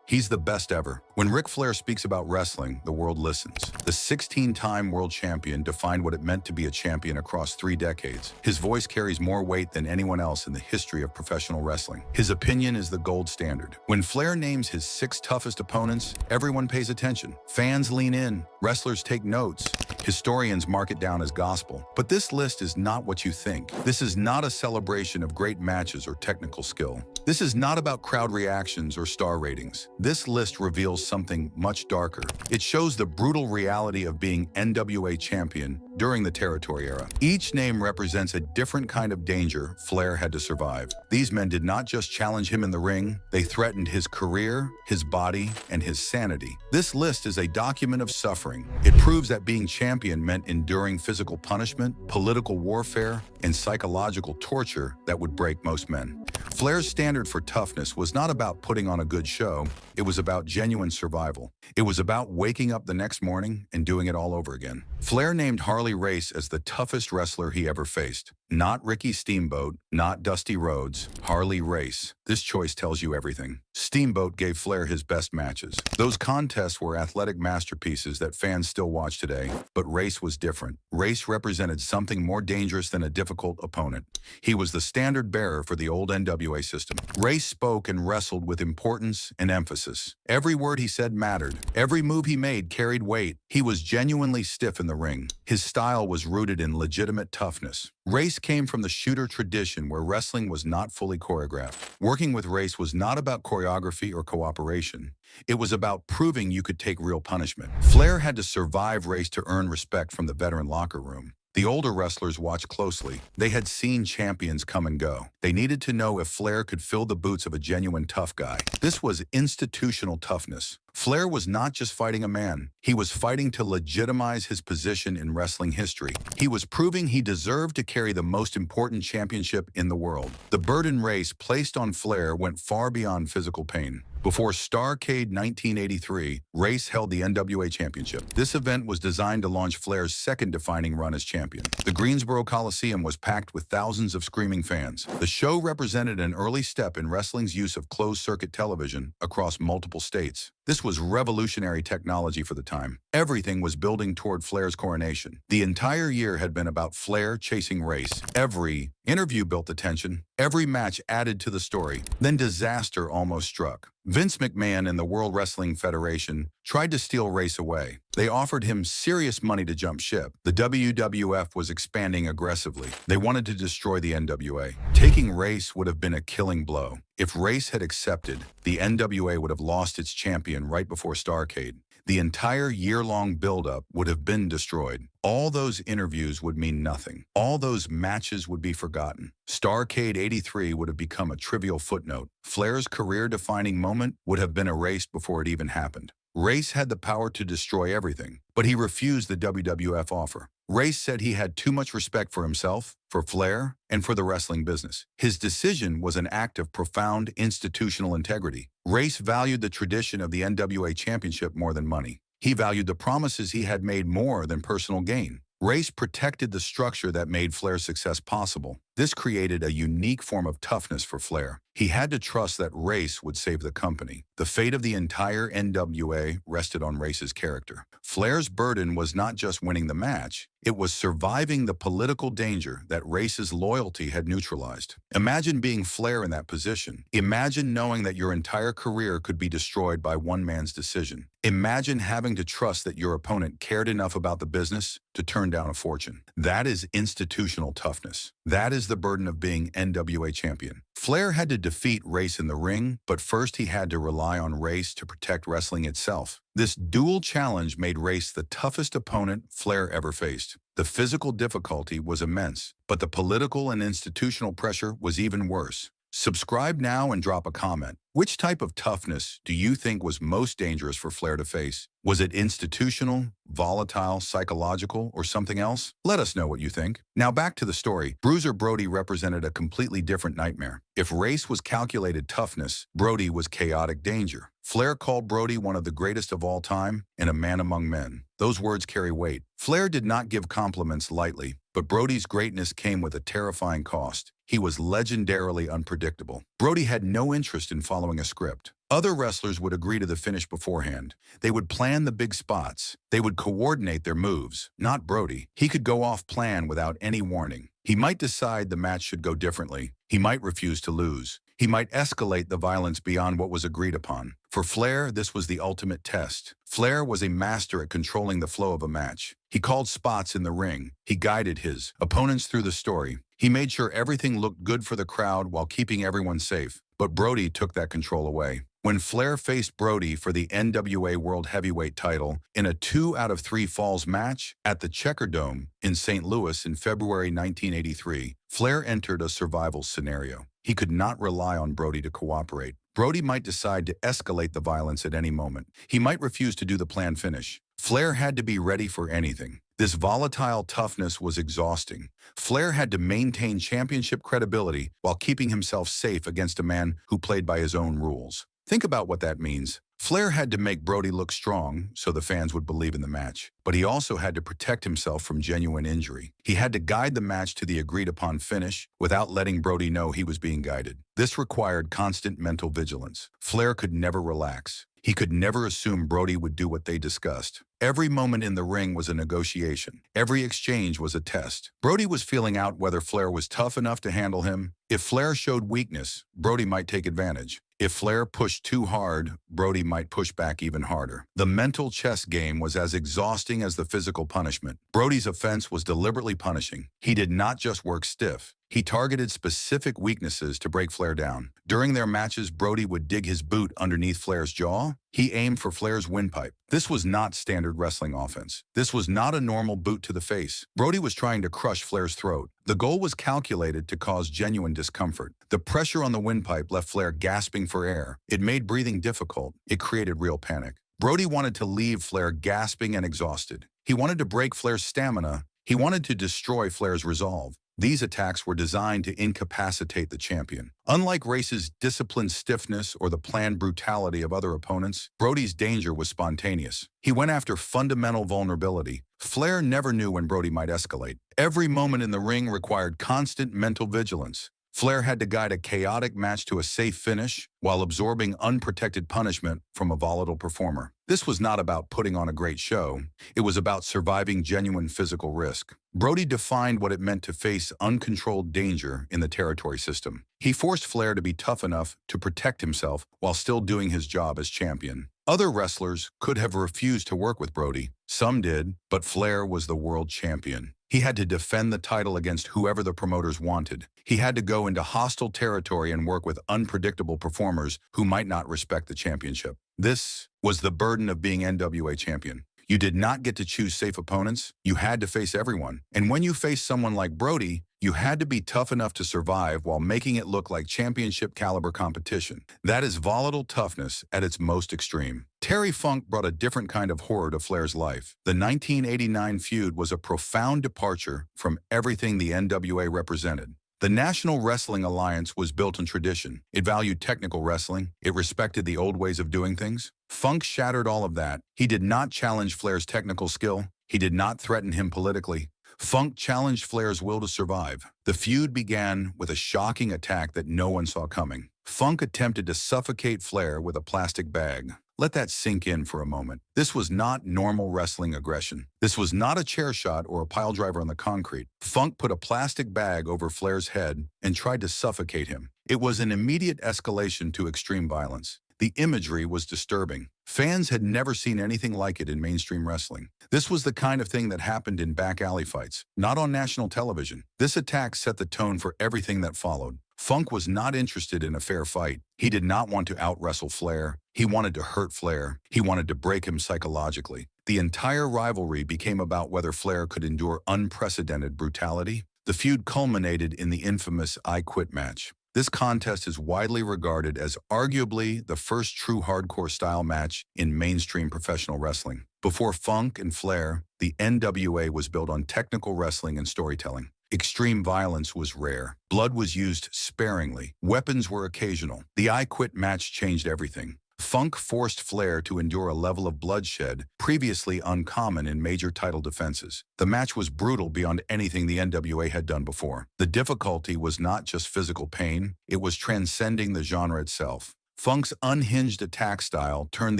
He's the best ever. When Ric Flair speaks about wrestling, the world listens. The 16-time world champion defined what it meant to be a champion across 3 decades. His voice carries more weight than anyone else in the history of professional wrestling. His opinion is the gold standard. When Flair names his 6 toughest opponents, everyone pays attention. Fans lean in, wrestlers take notes, historians mark it down as gospel. But this list is not what you think. This is not a celebration of great matches or technical skill. This is not about crowd reactions or star ratings. This list reveals something much darker. It shows the brutal reality of being NWA champion during the territory era. Each name represents a different kind of danger Flair had to survive. These men did not just challenge him in the ring, they threatened his career, his body, and his sanity. This list is a document of suffering. It proves that being champion meant enduring physical punishment, political warfare, and psychological torture that would break most men. Flair's standard for toughness was not about putting on a good show, it was about genuine survival. It was about waking up the next morning and doing it all over again. Flair named Harley Race as the toughest wrestler he ever faced. Not Ricky Steamboat, not Dusty Rhodes, Harley Race. This choice tells you everything. Steamboat gave Flair his best matches. Those contests were athletic masterpieces that fans still watch today, but Race was different. Race represented something more dangerous than a difficult opponent. He was the standard bearer for the old NWA system. Race spoke and wrestled with importance and emphasis. Every word he said mattered. Every move he made carried weight. He was genuinely stiff in the ring. His style was rooted in legitimate toughness. Race came from the shooter tradition where wrestling was not fully choreographed. Working with Race was not about choreography or cooperation. It was about proving you could take real punishment. Flair had to survive Race to earn respect from the veteran locker room. The older wrestlers watched closely. They had seen champions come and go. They needed to know if Flair could fill the boots of a genuine tough guy. This was institutional toughness. Flair was not just fighting a man. He was fighting to legitimize his position in wrestling history. He was proving he deserved to carry the most important championship in the world. The burden Race placed on Flair went far beyond physical pain. Before Starrcade 1983, Race held the NWA Championship. This event was designed to launch Flair's second defining run as champion. The Greensboro Coliseum was packed with thousands of screaming fans. The show represented an early step in wrestling's use of closed-circuit television across multiple states. This was revolutionary technology for the time. Everything was building toward Flair's coronation. The entire year had been about Flair chasing Race. Every interview built the tension. Every match added to the story. Then disaster almost struck. Vince McMahon and the World Wrestling Federation tried to steal Race away. They offered him serious money to jump ship. The WWF was expanding aggressively. They wanted to destroy the NWA. Taking Race would have been a killing blow. If Race had accepted, the NWA would have lost its champion right before Starrcade. The entire year-long build-up would have been destroyed. All those interviews would mean nothing. All those matches would be forgotten. Starrcade 83 would have become a trivial footnote. Flair's career-defining moment would have been erased before it even happened. Race had the power to destroy everything, but he refused the WWF offer. Race said he had too much respect for himself, for Flair, and for the wrestling business. His decision was an act of profound institutional integrity. Race valued the tradition of the NWA Championship more than money. He valued the promises he had made more than personal gain. Race protected the structure that made Flair's success possible. This created a unique form of toughness for Flair. He had to trust that Race would save the company. The fate of the entire NWA rested on Race's character. Flair's burden was not just winning the match, it was surviving the political danger that Race's loyalty had neutralized. Imagine being Flair in that position. Imagine knowing that your entire career could be destroyed by one man's decision. Imagine having to trust that your opponent cared enough about the business to turn down a fortune. That is institutional toughness. That is the burden of being NWA champion. Flair had to defeat Race in the ring, but first he had to rely on Race to protect wrestling itself. This dual challenge made Race the toughest opponent Flair ever faced. The physical difficulty was immense, but the political and institutional pressure was even worse. Subscribe now and drop a comment. Which type of toughness do you think was most dangerous for Flair to face? Was it institutional, volatile, psychological, or something else? Let us know what you think. Now back to the story. Bruiser Brody represented a completely different nightmare. If Race was calculated toughness, Brody was chaotic danger. Flair called Brody one of the greatest of all time and a man among men. Those words carry weight. Flair did not give compliments lightly, but Brody's greatness came with a terrifying cost. He was legendarily unpredictable. Brody had no interest in following a script. Other wrestlers would agree to the finish beforehand. They would plan the big spots. They would coordinate their moves. Not Brody. He could go off plan without any warning. He might decide the match should go differently. He might refuse to lose. He might escalate the violence beyond what was agreed upon. For Flair, this was the ultimate test. Flair was a master at controlling the flow of a match. He called spots in the ring. He guided his opponents through the story. He made sure everything looked good for the crowd while keeping everyone safe. But Brody took that control away. When Flair faced Brody for the NWA World Heavyweight title in a 2 out of 3 falls match at the Checker Dome in St. Louis in February 1983, Flair entered a survival scenario. He could not rely on Brody to cooperate. Brody might decide to escalate the violence at any moment. He might refuse to do the planned finish. Flair had to be ready for anything. This volatile toughness was exhausting. Flair had to maintain championship credibility while keeping himself safe against a man who played by his own rules. Think about what that means. Flair had to make Brody look strong so the fans would believe in the match, but he also had to protect himself from genuine injury. He had to guide the match to the agreed-upon finish without letting Brody know he was being guided. This required constant mental vigilance. Flair could never relax. He could never assume Brody would do what they discussed. Every moment in the ring was a negotiation. Every exchange was a test. Brody was feeling out whether Flair was tough enough to handle him. If Flair showed weakness, Brody might take advantage. If Flair pushed too hard, Brody might push back even harder. The mental chess game was as exhausting as the physical punishment. Brody's offense was deliberately punishing. He did not just work stiff. He targeted specific weaknesses to break Flair down. During their matches, Brody would dig his boot underneath Flair's jaw. He aimed for Flair's windpipe. This was not standard wrestling offense. This was not a normal boot to the face. Brody was trying to crush Flair's throat. The goal was calculated to cause genuine discomfort. The pressure on the windpipe left Flair gasping for air. It made breathing difficult. It created real panic. Brody wanted to leave Flair gasping and exhausted. He wanted to break Flair's stamina. He wanted to destroy Flair's resolve. These attacks were designed to incapacitate the champion. Unlike Race's disciplined stiffness or the planned brutality of other opponents, Brody's danger was spontaneous. He went after fundamental vulnerability. Flair never knew when Brody might escalate. Every moment in the ring required constant mental vigilance. Flair had to guide a chaotic match to a safe finish while absorbing unprotected punishment from a volatile performer. This was not about putting on a great show. It was about surviving genuine physical risk. Brody defined what it meant to face uncontrolled danger in the territory system. He forced Flair to be tough enough to protect himself while still doing his job as champion. Other wrestlers could have refused to work with Brody. Some did, but Flair was the world champion. He had to defend the title against whoever the promoters wanted. He had to go into hostile territory and work with unpredictable performers who might not respect the championship. This was the burden of being NWA champion. You did not get to choose safe opponents. You had to face everyone. And when you faced someone like Brody, you had to be tough enough to survive while making it look like championship caliber competition. That is volatile toughness at its most extreme. Terry Funk brought a different kind of horror to Flair's life. The 1989 feud was a profound departure from everything the NWA represented. The National Wrestling Alliance was built on tradition. It valued technical wrestling. It respected the old ways of doing things. Funk shattered all of that. He did not challenge Flair's technical skill. He did not threaten him politically. Funk challenged Flair's will to survive. The feud began with a shocking attack that no one saw coming. Funk attempted to suffocate Flair with a plastic bag. Let that sink in for a moment. This was not normal wrestling aggression. This was not a chair shot or a piledriver on the concrete. Funk put a plastic bag over Flair's head and tried to suffocate him. It was an immediate escalation to extreme violence. The imagery was disturbing. Fans had never seen anything like it in mainstream wrestling. This was the kind of thing that happened in back alley fights, not on national television. This attack set the tone for everything that followed. Funk was not interested in a fair fight. He did not want to out-wrestle Flair. He wanted to hurt Flair. He wanted to break him psychologically. The entire rivalry became about whether Flair could endure unprecedented brutality. The feud culminated in the infamous I Quit match. This contest is widely regarded as arguably the first true hardcore-style match in mainstream professional wrestling. Before Funk and Flair, the NWA was built on technical wrestling and storytelling. Extreme violence was rare. Blood was used sparingly. Weapons were occasional. The I Quit match changed everything. Funk forced Flair to endure a level of bloodshed previously uncommon in major title defenses. The match was brutal beyond anything the NWA had done before. The difficulty was not just physical pain, it was transcending the genre itself. Funk's unhinged attack style turned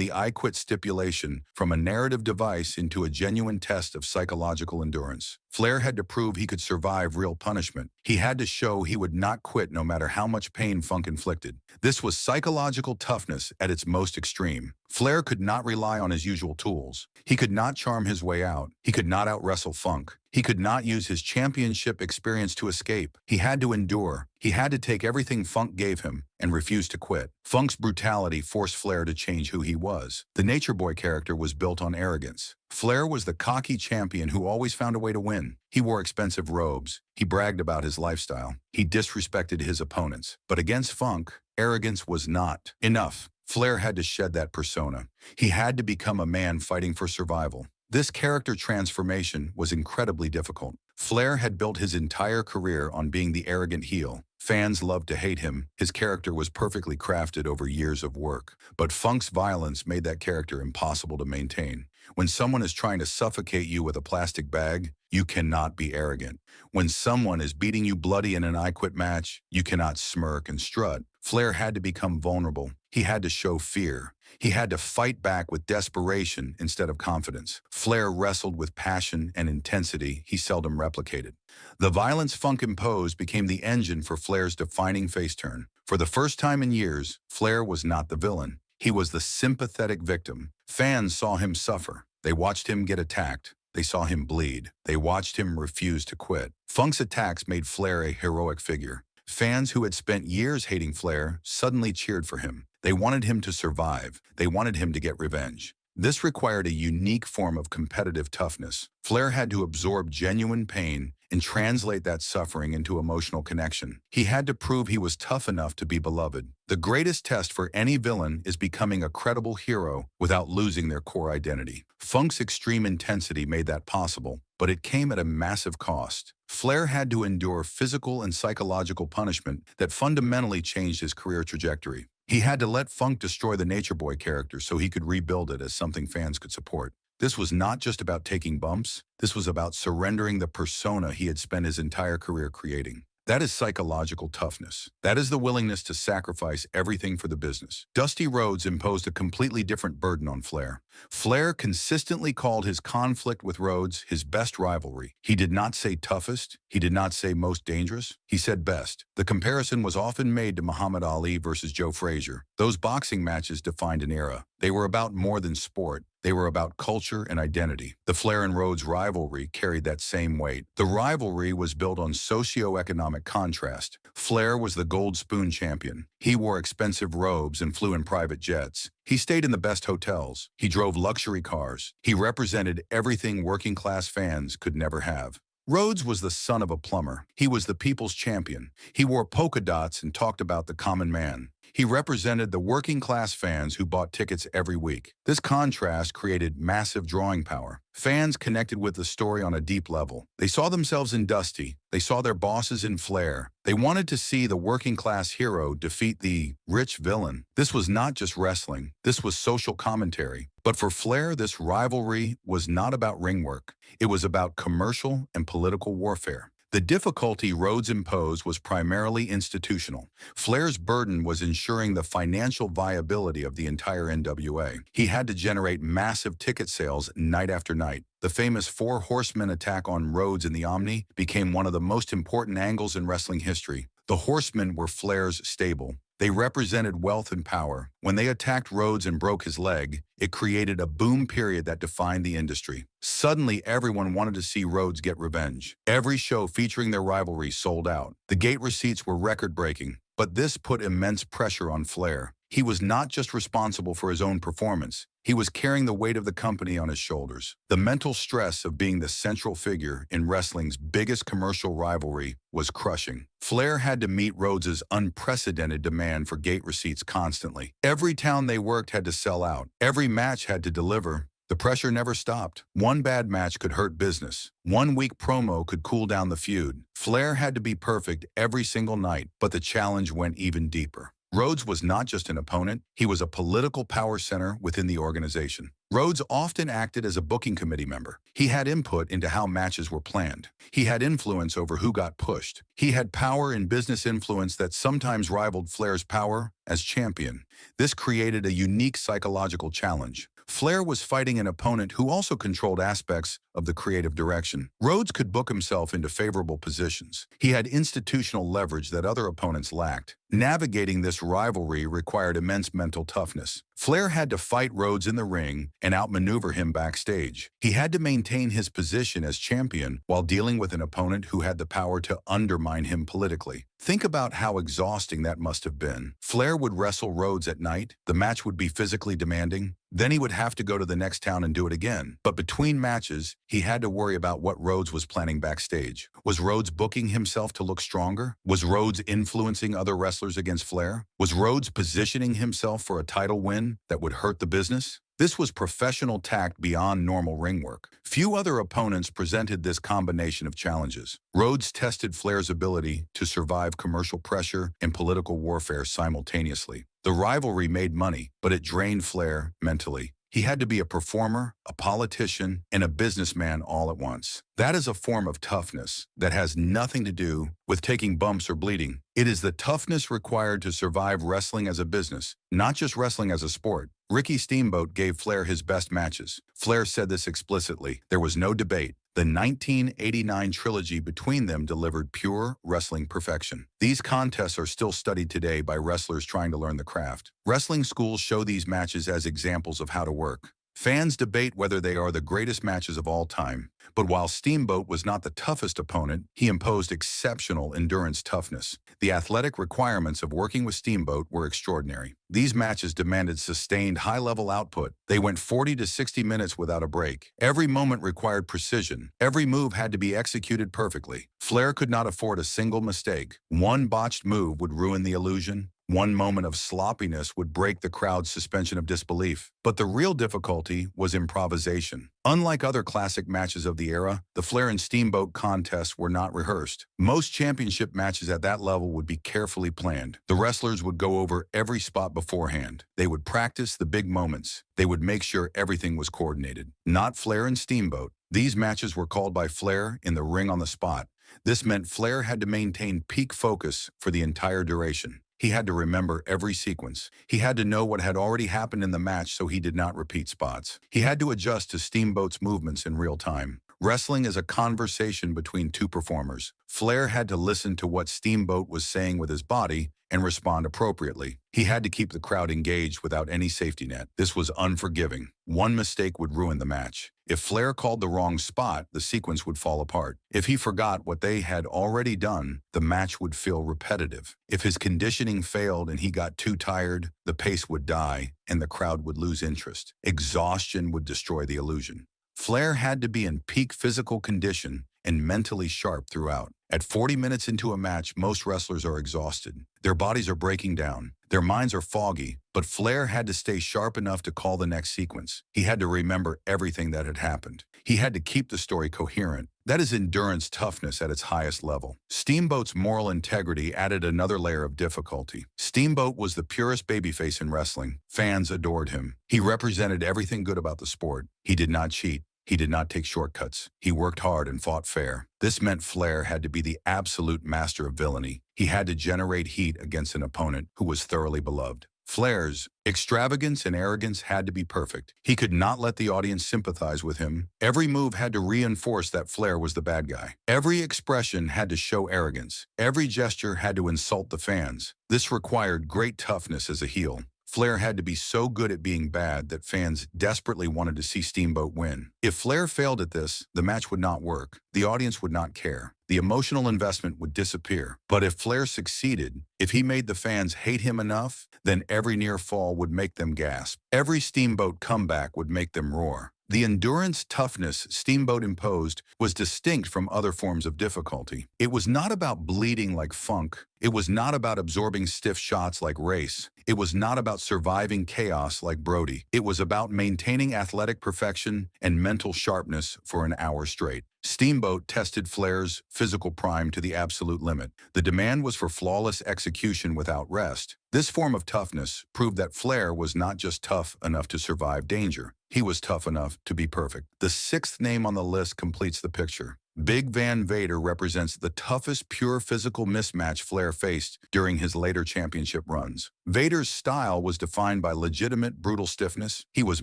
the I Quit stipulation from a narrative device into a genuine test of psychological endurance. Flair had to prove he could survive real punishment. He had to show he would not quit no matter how much pain Funk inflicted. This was psychological toughness at its most extreme. Flair could not rely on his usual tools. He could not charm his way out. He could not out-wrestle Funk. He could not use his championship experience to escape. He had to endure. He had to take everything Funk gave him and refuse to quit. Funk's brutality forced Flair to change who he was. The Nature Boy character was built on arrogance. Flair was the cocky champion who always found a way to win. He wore expensive robes. He bragged about his lifestyle. He disrespected his opponents. But against Funk, arrogance was not enough. Flair had to shed that persona. He had to become a man fighting for survival. This character transformation was incredibly difficult. Flair had built his entire career on being the arrogant heel. Fans loved to hate him. His character was perfectly crafted over years of work. But Funk's violence made that character impossible to maintain. When someone is trying to suffocate you with a plastic bag, you cannot be arrogant. When someone is beating you bloody in an I Quit match, you cannot smirk and strut. Flair had to become vulnerable. He had to show fear. He had to fight back with desperation instead of confidence. Flair wrestled with passion and intensity he seldom replicated. The violence Funk imposed became the engine for Flair's defining face turn. For the first time in years, Flair was not the villain. He was the sympathetic victim. Fans saw him suffer. They watched him get attacked. They saw him bleed. They watched him refuse to quit. Funk's attacks made Flair a heroic figure. Fans who had spent years hating Flair suddenly cheered for him. They wanted him to survive. They wanted him to get revenge. This required a unique form of competitive toughness. Flair had to absorb genuine pain and translate that suffering into emotional connection. He had to prove he was tough enough to be beloved. The greatest test for any villain is becoming a credible hero without losing their core identity. Funk's extreme intensity made that possible, but it came at a massive cost. Flair had to endure physical and psychological punishment that fundamentally changed his career trajectory. He had to let Funk destroy the Nature Boy character so he could rebuild it as something fans could support. This was not just about taking bumps. This was about surrendering the persona he had spent his entire career creating. That is psychological toughness. That is the willingness to sacrifice everything for the business. Dusty Rhodes imposed a completely different burden on Flair. Flair consistently called his conflict with Rhodes his best rivalry. He did not say toughest. He did not say most dangerous. He said best. The comparison was often made to Muhammad Ali versus Joe Frazier. Those boxing matches defined an era. They were about more than sport. They were about culture and identity. The Flair and Rhodes rivalry carried that same weight. The rivalry was built on socio-economic contrast. Flair was the gold spoon champion. He wore expensive robes and flew in private jets. He stayed in the best hotels. He drove luxury cars. He represented everything working-class fans could never have. Rhodes was the son of a plumber. He was the people's champion. He wore polka dots and talked about the common man. He represented the working-class fans who bought tickets every week. This contrast created massive drawing power. Fans connected with the story on a deep level. They saw themselves in Dusty. They saw their bosses in Flair. They wanted to see the working-class hero defeat the rich villain. This was not just wrestling. This was social commentary. But for Flair, this rivalry was not about ring work. It was about commercial and political warfare. The difficulty Rhodes imposed was primarily institutional. Flair's burden was ensuring the financial viability of the entire NWA. He had to generate massive ticket sales night after night. The famous Four Horsemen attack on Rhodes in the Omni became one of the most important angles in wrestling history. The Horsemen were Flair's stable. They represented wealth and power. When they attacked Rhodes and broke his leg, it created a boom period that defined the industry. Suddenly, everyone wanted to see Rhodes get revenge. Every show featuring their rivalry sold out. The gate receipts were record-breaking, but this put immense pressure on Flair. He was not just responsible for his own performance. He was carrying the weight of the company on his shoulders. The mental stress of being the central figure in wrestling's biggest commercial rivalry was crushing. Flair had to meet Rhodes's unprecedented demand for gate receipts constantly. Every town they worked had to sell out. Every match had to deliver. The pressure never stopped. One bad match could hurt business. One weak promo could cool down the feud. Flair had to be perfect every single night, but the challenge went even deeper. Rhodes was not just an opponent, he was a political power center within the organization. Rhodes often acted as a booking committee member. He had input into how matches were planned. He had influence over who got pushed. He had power and business influence that sometimes rivaled Flair's power as champion. This created a unique psychological challenge. Flair was fighting an opponent who also controlled aspects of the creative direction. Rhodes could book himself into favorable positions. He had institutional leverage that other opponents lacked. Navigating this rivalry required immense mental toughness. Flair had to fight Rhodes in the ring and outmaneuver him backstage. He had to maintain his position as champion while dealing with an opponent who had the power to undermine him politically. Think about how exhausting that must have been. Flair would wrestle Rhodes at night. The match would be physically demanding. Then he would have to go to the next town and do it again. But between matches, he had to worry about what Rhodes was planning backstage. Was Rhodes booking himself to look stronger? Was Rhodes influencing other wrestlers against Flair? Was Rhodes positioning himself for a title win that would hurt the business? This was professional tact beyond normal ring work. Few other opponents presented this combination of challenges. Rhodes tested Flair's ability to survive commercial pressure and political warfare simultaneously. The rivalry made money, but it drained Flair mentally. He had to be a performer, a politician, and a businessman all at once. That is a form of toughness that has nothing to do with taking bumps or bleeding. It is the toughness required to survive wrestling as a business, not just wrestling as a sport. Ricky Steamboat gave Flair his best matches. Flair said this explicitly. There was no debate. The 1989 trilogy between them delivered pure wrestling perfection. These contests are still studied today by wrestlers trying to learn the craft. Wrestling schools show these matches as examples of how to work. Fans debate whether they are the greatest matches of all time, but while Steamboat was not the toughest opponent, he imposed exceptional endurance toughness. The athletic requirements of working with Steamboat were extraordinary. These matches demanded sustained high-level output. They went 40 to 60 minutes without a break. Every moment required precision. Every move had to be executed perfectly. Flair could not afford a single mistake. One botched move would ruin the illusion. One moment of sloppiness would break the crowd's suspension of disbelief. But the real difficulty was improvisation. Unlike other classic matches of the era, the Flair and Steamboat contests were not rehearsed. Most championship matches at that level would be carefully planned. The wrestlers would go over every spot beforehand. They would practice the big moments. They would make sure everything was coordinated. Not Flair and Steamboat. These matches were called by Flair in the ring on the spot. This meant Flair had to maintain peak focus for the entire duration. He had to remember every sequence. He had to know what had already happened in the match so he did not repeat spots. He had to adjust to Steamboat's movements in real time. Wrestling is a conversation between two performers. Flair had to listen to what Steamboat was saying with his body and respond appropriately. He had to keep the crowd engaged without any safety net. This was unforgiving. One mistake would ruin the match. If Flair called the wrong spot, the sequence would fall apart. If he forgot what they had already done, the match would feel repetitive. If his conditioning failed and he got too tired, the pace would die and the crowd would lose interest. Exhaustion would destroy the illusion. Flair had to be in peak physical condition and mentally sharp throughout. At 40 minutes into a match, most wrestlers are exhausted. Their bodies are breaking down. Their minds are foggy, but Flair had to stay sharp enough to call the next sequence. He had to remember everything that had happened. He had to keep the story coherent. That is endurance toughness at its highest level. Steamboat's moral integrity added another layer of difficulty. Steamboat was the purest babyface in wrestling. Fans adored him. He represented everything good about the sport. He did not cheat. He did not take shortcuts. He worked hard and fought fair. This meant Flair had to be the absolute master of villainy. He had to generate heat against an opponent who was thoroughly beloved. Flair's extravagance and arrogance had to be perfect. He could not let the audience sympathize with him. Every move had to reinforce that Flair was the bad guy. Every expression had to show arrogance. Every gesture had to insult the fans. This required great toughness as a heel. Flair had to be so good at being bad that fans desperately wanted to see Steamboat win. If Flair failed at this, the match would not work. The audience would not care. The emotional investment would disappear. But if Flair succeeded, if he made the fans hate him enough, then every near fall would make them gasp. Every Steamboat comeback would make them roar. The endurance toughness Steamboat imposed was distinct from other forms of difficulty. It was not about bleeding like Funk. It was not about absorbing stiff shots like Race. It was not about surviving chaos like Brody. It was about maintaining athletic perfection and mental sharpness for an hour straight. Steamboat tested Flair's physical prime to the absolute limit. The demand was for flawless execution without rest. This form of toughness proved that Flair was not just tough enough to survive danger, he was tough enough to be perfect. The sixth name on the list completes the picture. Big Van Vader represents the toughest pure physical mismatch Flair faced during his later championship runs. Vader's style was defined by legitimate brutal stiffness. He was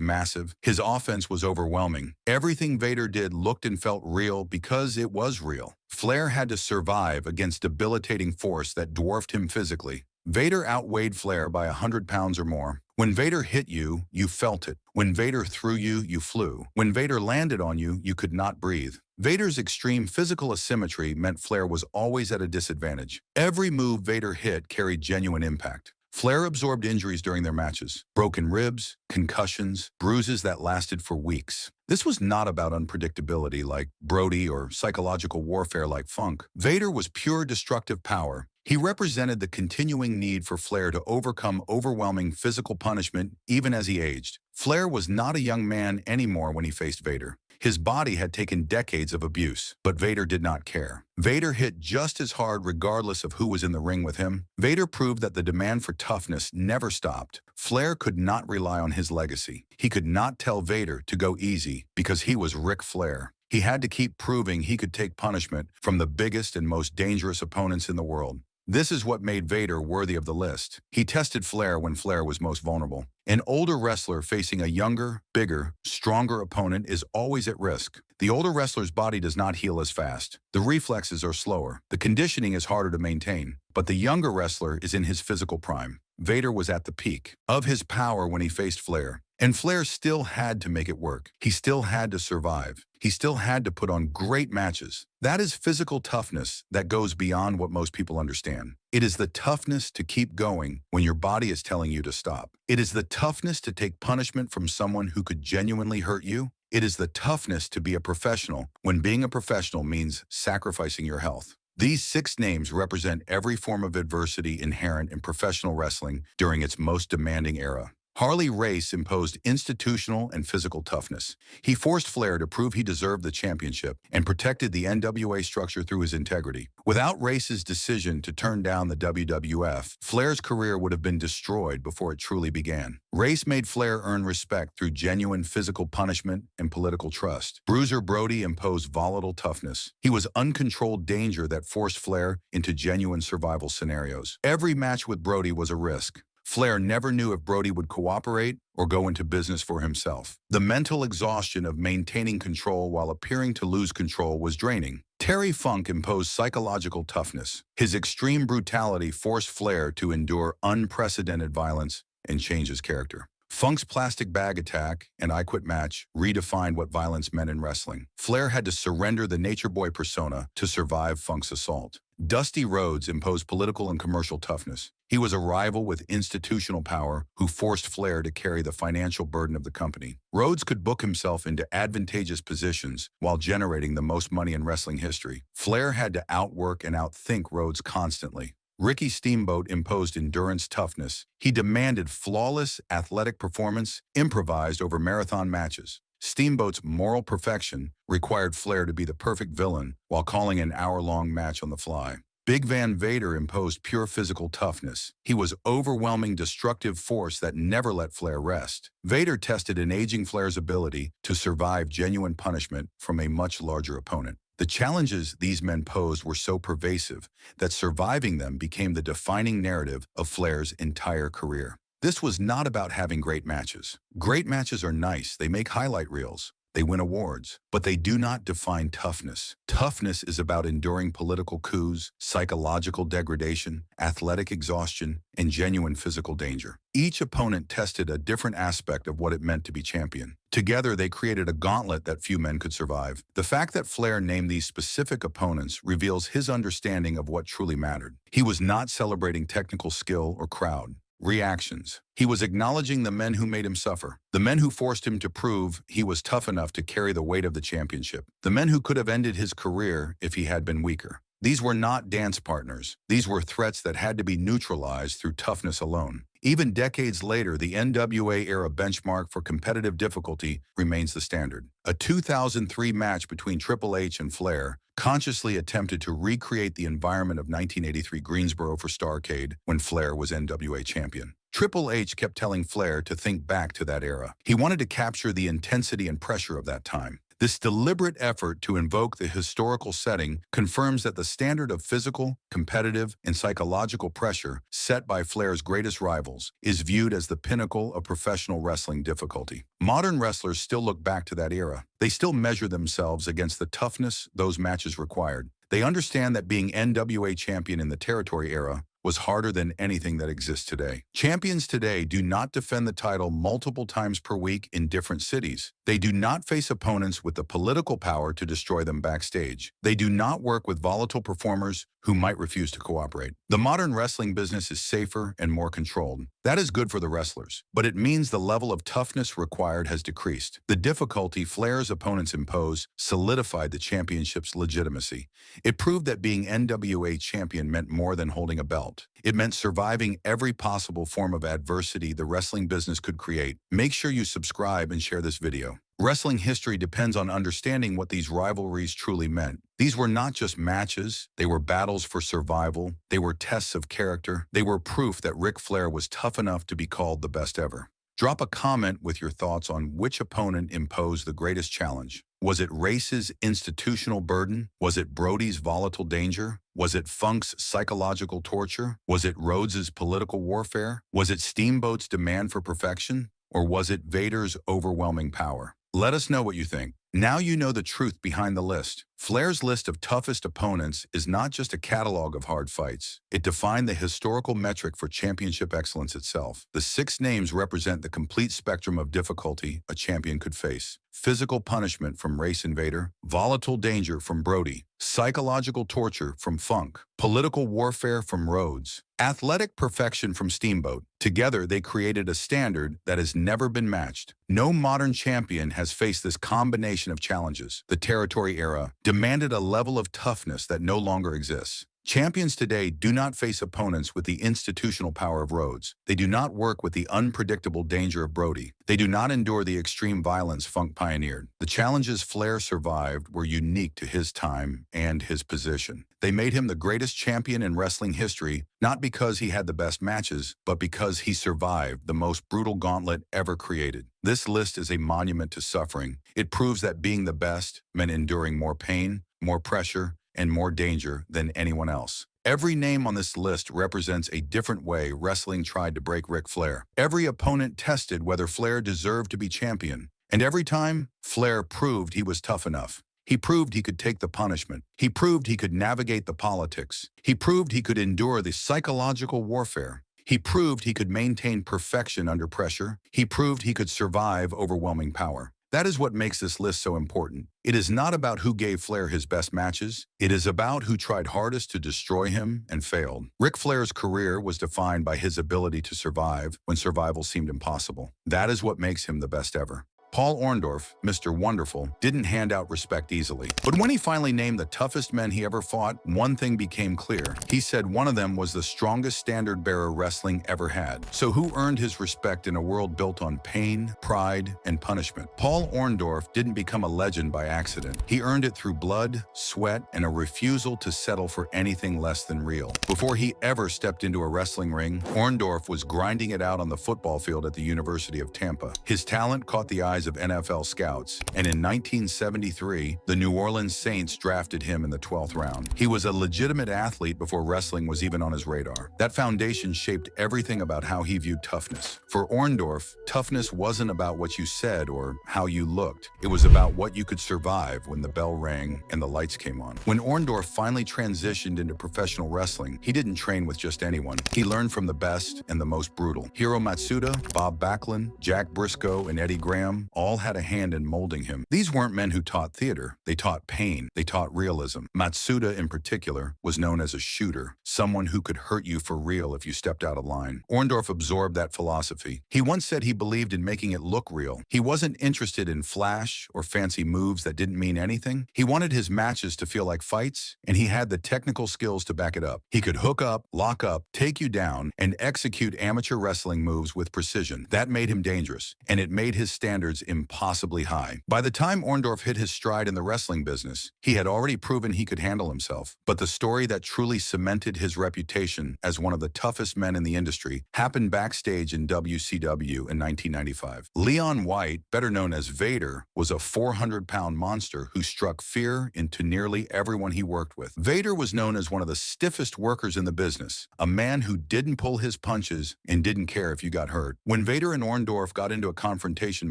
massive. His offense was overwhelming. Everything Vader did looked and felt real because it was real. Flair had to survive against debilitating force that dwarfed him physically. Vader outweighed Flair by 100 pounds or more. When Vader hit you, you felt it. When Vader threw you, you flew. When Vader landed on you, you could not breathe. Vader's extreme physical asymmetry meant Flair was always at a disadvantage. Every move Vader hit carried genuine impact. Flair absorbed injuries during their matches, broken ribs, concussions, bruises that lasted for weeks. This was not about unpredictability like Brody or psychological warfare like Funk. Vader was pure destructive power. He represented the continuing need for Flair to overcome overwhelming physical punishment even as he aged. Flair was not a young man anymore when he faced Vader. His body had taken decades of abuse, but Vader did not care. Vader hit just as hard regardless of who was in the ring with him. Vader proved that the demand for toughness never stopped. Flair could not rely on his legacy. He could not tell Vader to go easy because he was Ric Flair. He had to keep proving he could take punishment from the biggest and most dangerous opponents in the world. This is what made Vader worthy of the list. He tested Flair when Flair was most vulnerable. An older wrestler facing a younger, bigger, stronger opponent is always at risk. The older wrestler's body does not heal as fast. The reflexes are slower. The conditioning is harder to maintain. But the younger wrestler is in his physical prime. Vader was at the peak of his power when he faced Flair. And Flair still had to make it work. He still had to survive. He still had to put on great matches. That is physical toughness that goes beyond what most people understand. It is the toughness to keep going when your body is telling you to stop. It is the toughness to take punishment from someone who could genuinely hurt you. It is the toughness to be a professional when being a professional means sacrificing your health. These 6 names represent every form of adversity inherent in professional wrestling during its most demanding era. Harley Race imposed institutional and physical toughness. He forced Flair to prove he deserved the championship and protected the NWA structure through his integrity. Without Race's decision to turn down the WWF, Flair's career would have been destroyed before it truly began. Race made Flair earn respect through genuine physical punishment and political trust. Bruiser Brody imposed volatile toughness. He was uncontrolled danger that forced Flair into genuine survival scenarios. Every match with Brody was a risk. Flair never knew if Brody would cooperate or go into business for himself. The mental exhaustion of maintaining control while appearing to lose control was draining. Terry Funk imposed psychological toughness. His extreme brutality forced Flair to endure unprecedented violence and change his character. Funk's plastic bag attack and I Quit match redefined what violence meant in wrestling. Flair had to surrender the Nature Boy persona to survive Funk's assault. Dusty Rhodes imposed political and commercial toughness. He was a rival with institutional power who forced Flair to carry the financial burden of the company. Rhodes could book himself into advantageous positions while generating the most money in wrestling history. Flair had to outwork and outthink Rhodes constantly. Ricky Steamboat imposed endurance toughness. He demanded flawless athletic performance, improvised over marathon matches. Steamboat's moral perfection required Flair to be the perfect villain while calling an hour-long match on the fly. Big Van Vader imposed pure physical toughness. He was overwhelming destructive force that never let Flair rest. Vader tested an aging Flair's ability to survive genuine punishment from a much larger opponent. The challenges these men posed were so pervasive that surviving them became the defining narrative of Flair's entire career. This was not about having great matches. Great matches are nice, they make highlight reels, they win awards, but they do not define toughness. Toughness is about enduring political coups, psychological degradation, athletic exhaustion, and genuine physical danger. Each opponent tested a different aspect of what it meant to be champion. Together, they created a gauntlet that few men could survive. The fact that Flair named these specific opponents reveals his understanding of what truly mattered. He was not celebrating technical skill or crowd reactions. He was acknowledging the men who made him suffer, the men who forced him to prove he was tough enough to carry the weight of the championship, the men who could have ended his career if he had been weaker. These were not dance partners. These were threats that had to be neutralized through toughness alone. Even decades later, the NWA-era benchmark for competitive difficulty remains the standard. A 2003 match between Triple H and Flair consciously attempted to recreate the environment of 1983 Greensboro for Starrcade when Flair was NWA champion. Triple H kept telling Flair to think back to that era. He wanted to capture the intensity and pressure of that time. This deliberate effort to invoke the historical setting confirms that the standard of physical, competitive, and psychological pressure set by Flair's greatest rivals is viewed as the pinnacle of professional wrestling difficulty. Modern wrestlers still look back to that era. They still measure themselves against the toughness those matches required. They understand that being NWA champion in the territory era was harder than anything that exists today. Champions today do not defend the title multiple times per week in different cities. They do not face opponents with the political power to destroy them backstage. They do not work with volatile performers who might refuse to cooperate. The modern wrestling business is safer and more controlled. That is good for the wrestlers, but it means the level of toughness required has decreased. The difficulty Flair's opponents impose solidified the championship's legitimacy. It proved that being NWA champion meant more than holding a belt. It meant surviving every possible form of adversity the wrestling business could create. Make sure you subscribe and share this video. Wrestling history depends on understanding what these rivalries truly meant. These were not just matches, they were battles for survival, they were tests of character, they were proof that Ric Flair was tough enough to be called the best ever. Drop a comment with your thoughts on which opponent imposed the greatest challenge. Was it Race's institutional burden? Was it Brody's volatile danger? Was it Funk's psychological torture? Was it Rhodes's political warfare? Was it Steamboat's demand for perfection? Or was it Vader's overwhelming power? Let us know what you think. Now you know the truth behind the list. Flair's list of toughest opponents is not just a catalog of hard fights. It defined the historical metric for championship excellence itself. The 6 names represent the complete spectrum of difficulty a champion could face. Physical punishment from Race and Vader, volatile danger from Brody, psychological torture from Funk, political warfare from Rhodes, athletic perfection from Steamboat. Together, they created a standard that has never been matched. No modern champion has faced this combination of challenges. The territory era demanded a level of toughness that no longer exists. Champions today do not face opponents with the institutional power of Rhodes. They do not work with the unpredictable danger of Brody. They do not endure the extreme violence Funk pioneered. The challenges Flair survived were unique to his time and his position. They made him the greatest champion in wrestling history, not because he had the best matches, but because he survived the most brutal gauntlet ever created. This list is a monument to suffering. It proves that being the best meant enduring more pain, more pressure, and more danger than anyone else. Every name on this list represents a different way wrestling tried to break Ric Flair. Every opponent tested whether Flair deserved to be champion. And every time, Flair proved he was tough enough. He proved he could take the punishment. He proved he could navigate the politics. He proved he could endure the psychological warfare. He proved he could maintain perfection under pressure. He proved he could survive overwhelming power. That is what makes this list so important. It is not about who gave Flair his best matches. It is about who tried hardest to destroy him and failed. Ric Flair's career was defined by his ability to survive when survival seemed impossible. That is what makes him the best ever. Paul Orndorff, Mr. Wonderful, didn't hand out respect easily. But when he finally named the toughest men he ever fought, one thing became clear. He said one of them was the strongest standard-bearer wrestling ever had. So who earned his respect in a world built on pain, pride, and punishment? Paul Orndorff didn't become a legend by accident. He earned it through blood, sweat, and a refusal to settle for anything less than real. Before he ever stepped into a wrestling ring, Orndorff was grinding it out on the football field at the University of Tampa. His talent caught the eyes of NFL scouts, and in 1973, the New Orleans Saints drafted him in the 12th round. He was a legitimate athlete before wrestling was even on his radar. That foundation shaped everything about how he viewed toughness. For Orndorff, toughness wasn't about what you said or how you looked. It was about what you could survive when the bell rang and the lights came on. When Orndorff finally transitioned into professional wrestling, he didn't train with just anyone. He learned from the best and the most brutal. Hiro Matsuda, Bob Backlund, Jack Briscoe, and Eddie Graham all had a hand in molding him. These weren't men who taught theater. They taught pain. They taught realism. Matsuda, in particular, was known as a shooter, someone who could hurt you for real if you stepped out of line. Orndorff absorbed that philosophy. He once said he believed in making it look real. He wasn't interested in flash or fancy moves that didn't mean anything. He wanted his matches to feel like fights, and he had the technical skills to back it up. He could hook up, lock up, take you down, and execute amateur wrestling moves with precision. That made him dangerous, and it made his standards impossibly high. By the time Orndorff hit his stride in the wrestling business, he had already proven he could handle himself. But the story that truly cemented his reputation as one of the toughest men in the industry happened backstage in WCW in 1995. Leon White, better known as Vader, was a 400-pound monster who struck fear into nearly everyone he worked with. Vader was known as one of the stiffest workers in the business, a man who didn't pull his punches and didn't care if you got hurt. When Vader and Orndorff got into a confrontation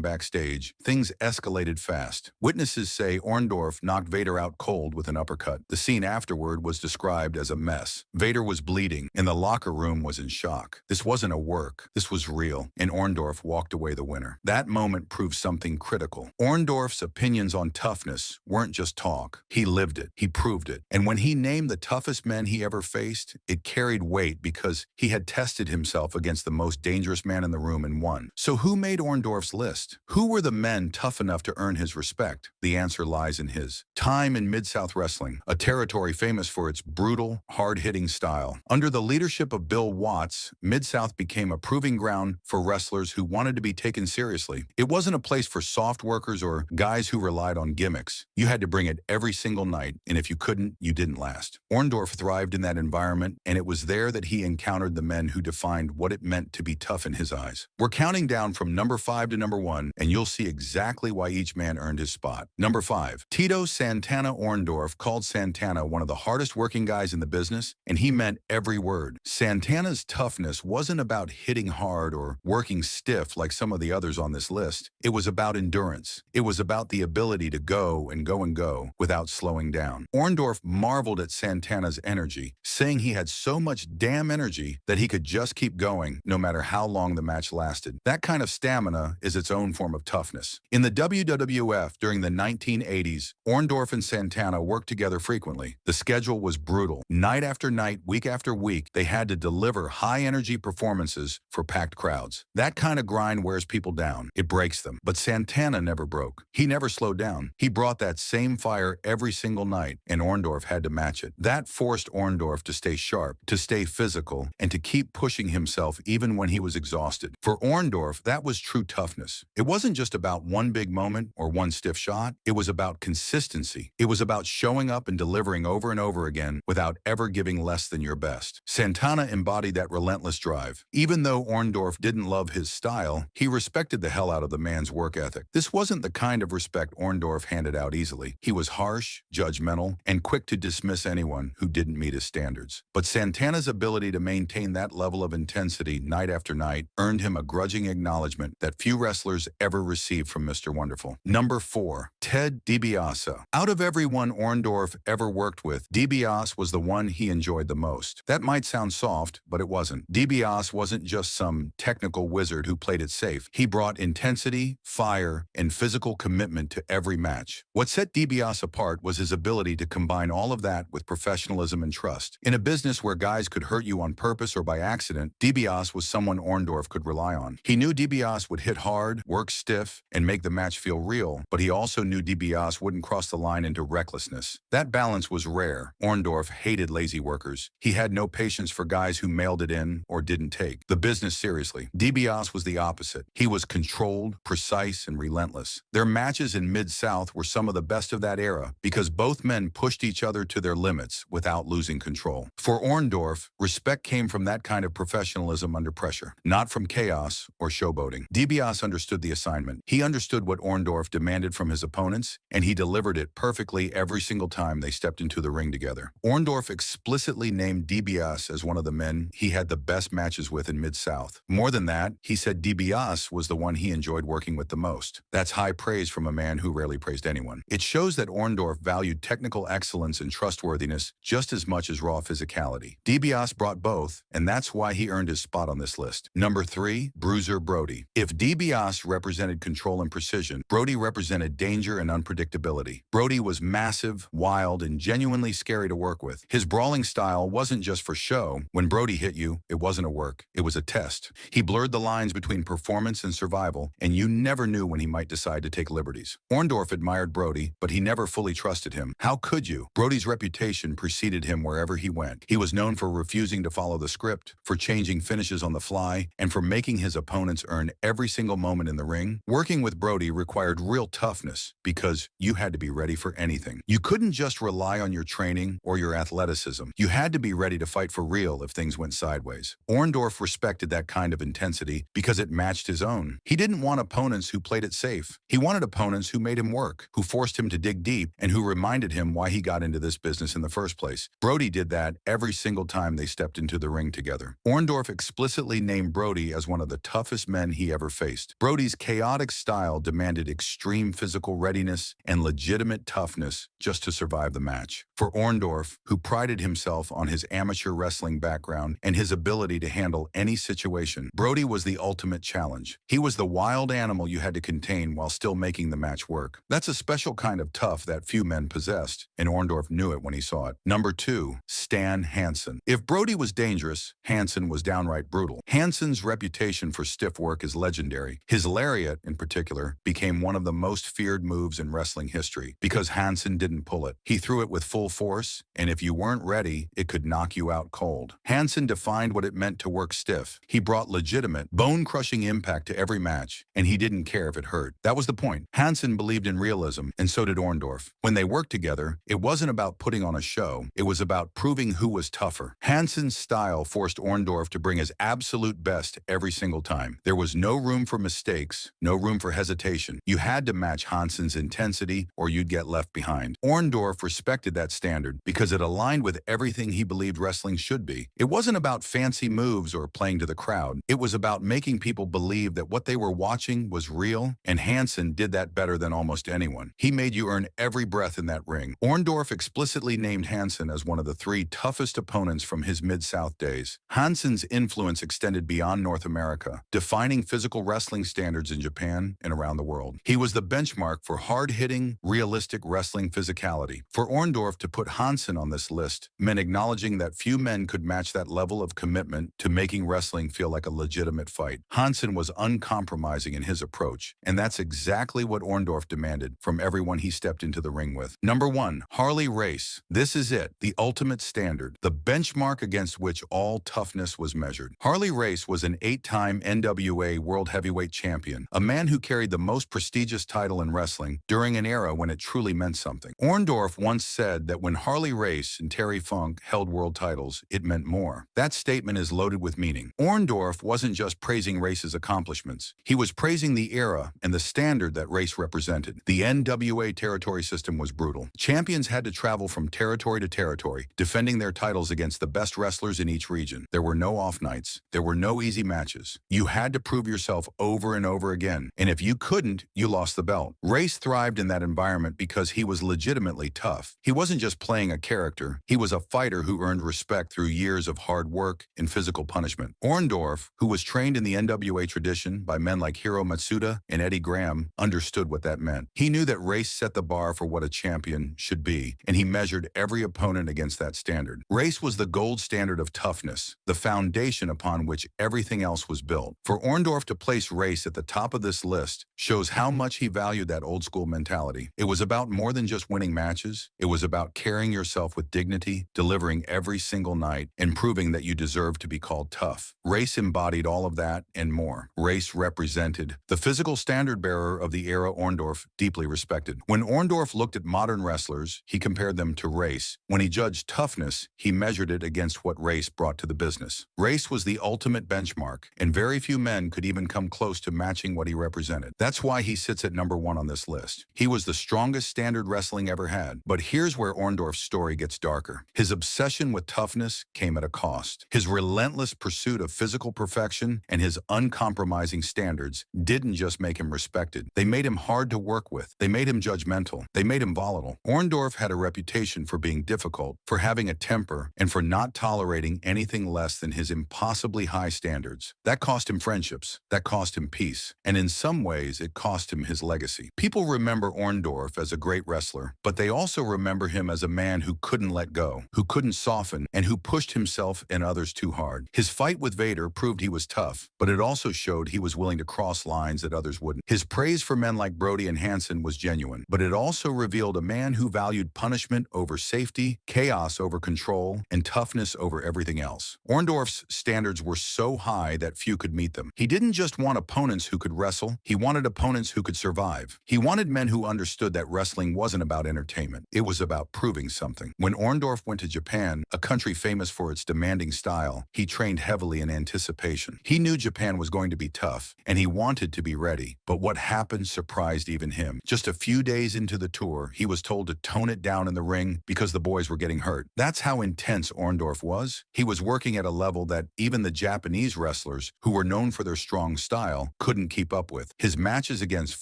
backstage, things escalated fast. Witnesses say Orndorff knocked Vader out cold with an uppercut. The scene afterward was described as a mess. Vader was bleeding, and the locker room was in shock. This wasn't a work. This was real, and Orndorff walked away the winner. That moment proved something critical. Orndorff's opinions on toughness weren't just talk. He lived it. He proved it. And when he named the toughest men he ever faced, it carried weight because he had tested himself against the most dangerous man in the room and won. So who made Orndorff's list? Who were the men tough enough to earn his respect? The answer lies in his time in Mid-South Wrestling, a territory famous for its brutal, hard-hitting style. Under the leadership of Bill Watts, Mid-South became a proving ground for wrestlers who wanted to be taken seriously. It wasn't a place for soft workers or guys who relied on gimmicks. You had to bring it every single night, and if you couldn't, you didn't last. Orndorff thrived in that environment, and it was there that he encountered the men who defined what it meant to be tough in his eyes. We're counting down from number 5 to number 1, and you'll see exactly why each man earned his spot. Number 5. Tito Santana Orndorff called Santana one of the hardest working guys in the business, and he meant every word. Santana's toughness wasn't about hitting hard or working stiff like some of the others on this list. It was about endurance. It was about the ability to go and go and go without slowing down. Orndorff marveled at Santana's energy, saying he had so much damn energy that he could just keep going no matter how long the match lasted. That kind of stamina is its own form of toughness. In the WWF during the 1980s, Orndorff and Santana worked together frequently. The schedule was brutal. Night after night, week after week, they had to deliver high-energy performances for packed crowds. That kind of grind wears people down. It breaks them. But Santana never broke. He never slowed down. He brought that same fire every single night, and Orndorff had to match it. That forced Orndorff to stay sharp, to stay physical, and to keep pushing himself even when he was exhausted. For Orndorff, that was true toughness. It wasn't just about one big moment or one stiff shot. It was about consistency. It was about showing up and delivering over and over again without ever giving less than your best. Santana embodied that relentless drive. Even though Orndorff didn't love his style, he respected the hell out of the man's work ethic. This wasn't the kind of respect Orndorff handed out easily. He was harsh, judgmental, and quick to dismiss anyone who didn't meet his standards. But Santana's ability to maintain that level of intensity night after night earned him a grudging acknowledgement that few wrestlers ever received from Mr. Wonderful. Number 4. Ted DiBiase. Out of everyone Orndorff ever worked with, DiBiase was the one he enjoyed the most. That might sound soft, but it wasn't. DiBiase wasn't just some technical wizard who played it safe. He brought intensity, fire, and physical commitment to every match. What set DiBiase apart was his ability to combine all of that with professionalism and trust. In a business where guys could hurt you on purpose or by accident, DiBiase was someone Orndorff could rely on. He knew DiBiase would hit hard, work stiff, and make the match feel real, but he also knew DiBiase wouldn't cross the line into recklessness. That balance was rare. Orndorff hated lazy workers. He had no patience for guys who mailed it in or didn't take the business seriously. DiBiase was the opposite. He was controlled, precise, and relentless. Their matches in Mid-South were some of the best of that era because both men pushed each other to their limits without losing control. For Orndorff, respect came from that kind of professionalism under pressure, not from chaos or showboating. DiBiase understood the assignment. He understood what Orndorff demanded from his opponents, and he delivered it perfectly every single time they stepped into the ring together. Orndorff explicitly named DiBiase as one of the men he had the best matches with in Mid-South. More than that, he said DiBiase was the one he enjoyed working with the most. That's high praise from a man who rarely praised anyone. It shows that Orndorff valued technical excellence and trustworthiness just as much as raw physicality. DiBiase brought both, and that's why he earned his spot on this list. Number 3, Bruiser Brody. If DiBiase represented represented control and precision. Brody represented danger and unpredictability. Brody was massive, wild, and genuinely scary to work with. His brawling style wasn't just for show. When Brody hit you, it wasn't a work. It was a test. He blurred the lines between performance and survival, and you never knew when he might decide to take liberties. Orndorff admired Brody, but he never fully trusted him. How could you? Brody's reputation preceded him wherever he went. He was known for refusing to follow the script, for changing finishes on the fly, and for making his opponents earn every single moment in the ring. Working with Brody required real toughness because you had to be ready for anything. You couldn't just rely on your training or your athleticism. You had to be ready to fight for real if things went sideways. Orndorff respected that kind of intensity because it matched his own. He didn't want opponents who played it safe. He wanted opponents who made him work, who forced him to dig deep, and who reminded him why he got into this business in the first place. Brody did that every single time they stepped into the ring together. Orndorff explicitly named Brody as one of the toughest men he ever faced. Brody's chaotic style demanded extreme physical readiness and legitimate toughness just to survive the match. For Orndorff, who prided himself on his amateur wrestling background and his ability to handle any situation, Brody was the ultimate challenge. He was the wild animal you had to contain while still making the match work. That's a special kind of tough that few men possessed, and Orndorff knew it when he saw it. Number 2, Stan Hansen. If Brody was dangerous, Hansen was downright brutal. Hansen's reputation for stiff work is legendary. His lariat, in particular, became one of the most feared moves in wrestling history because Hansen didn't pull it. He threw it with full force, and if you weren't ready, it could knock you out cold. Hansen defined what it meant to work stiff. He brought legitimate, bone-crushing impact to every match, and he didn't care if it hurt. That was the point. Hansen believed in realism, and so did Orndorff. When they worked together, it wasn't about putting on a show. It was about proving who was tougher. Hansen's style forced Orndorff to bring his absolute best every single time. There was no room for mistakes, no room for hesitation. You had to match Hansen's intensity or you'd get left behind. Orndorff respected that standard because it aligned with everything he believed wrestling should be. It wasn't about fancy moves or playing to the crowd. It was about making people believe that what they were watching was real, and Hansen did that better than almost anyone. He made you earn every breath in that ring. Orndorff explicitly named Hansen as one of the 3 toughest opponents from his Mid-South days. Hansen's influence extended beyond North America, defining physical wrestling standards in Japan and around the world. He was the benchmark for hard-hitting, realistic wrestling physicality. For Orndorff to put Hansen on this list meant acknowledging that few men could match that level of commitment to making wrestling feel like a legitimate fight. Hansen was uncompromising in his approach, and that's exactly what Orndorff demanded from everyone he stepped into the ring with. Number 1, Harley Race. This is it, the ultimate standard, the benchmark against which all toughness was measured. Harley Race was an 8-time NWA World Heavyweight Champion, a man who carried the most prestigious title in wrestling during an era when it truly meant something. Orndorff once said that when Harley Race and Terry Funk held world titles, it meant more. That statement is loaded with meaning. Orndorff wasn't just praising Race's accomplishments. He was praising the era and the standard that Race represented. The NWA territory system was brutal. Champions had to travel from territory to territory, defending their titles against the best wrestlers in each region. There were no off nights. There were no easy matches. You had to prove yourself over and over again, and if you couldn't, you lost the belt. Race thrived in that environment because he was legitimately tough. He wasn't just playing a character. He was a fighter who earned respect through years of hard work and physical punishment. Orndorff, who was trained in the NWA tradition by men like Hiro Matsuda and Eddie Graham, understood what that meant. He knew that Race set the bar for what a champion should be, and he measured every opponent against that standard. Race was the gold standard of toughness, the foundation upon which everything else was built. For Orndorff to place Race at the top of this list shows how much he valued that old school mentality. It was about more than just winning matches. It was about carrying yourself with dignity, delivering every single night, and proving that you deserved to be called tough. Race embodied all of that and more. Race represented the physical standard bearer of the era Orndorff deeply respected. When Orndorff looked at modern wrestlers, he compared them to Race. When he judged toughness, he measured it against what Race brought to the business. Race was the ultimate benchmark, and very few men could even come close to matching what he represented. That's why he sits at number 1 on this list. He was the strongest standard wrestling ever had. But here's where Orndorff's story gets darker. His obsession with toughness came at a cost. His relentless pursuit of physical perfection and his uncompromising standards didn't just make him respected. They made him hard to work with. They made him judgmental. They made him volatile. Orndorff had a reputation for being difficult, for having a temper, and for not tolerating anything less than his impossibly high standards. That cost him friendships. That cost him peace. And in in some ways it cost him his legacy. People remember Orndorff as a great wrestler, but they also remember him as a man who couldn't let go, who couldn't soften, and who pushed himself and others too hard. His fight with Vader proved he was tough, but it also showed he was willing to cross lines that others wouldn't. His praise for men like Brody and Hansen was genuine, but it also revealed a man who valued punishment over safety, chaos over control, and toughness over everything else. Orndorff's standards were so high that few could meet them. He didn't just want opponents who could wrestle, he wanted opponents who could survive. He wanted men who understood that wrestling wasn't about entertainment, it was about proving something. When Orndorff went to Japan, a country famous for its demanding style, he trained heavily in anticipation. He knew Japan was going to be tough, and he wanted to be ready. But what happened surprised even him. Just a few days into the tour, he was told to tone it down in the ring because the boys were getting hurt. That's how intense Orndorff was. He was working at a level that even the Japanese wrestlers, who were known for their strong style, couldn't keep up with. His matches against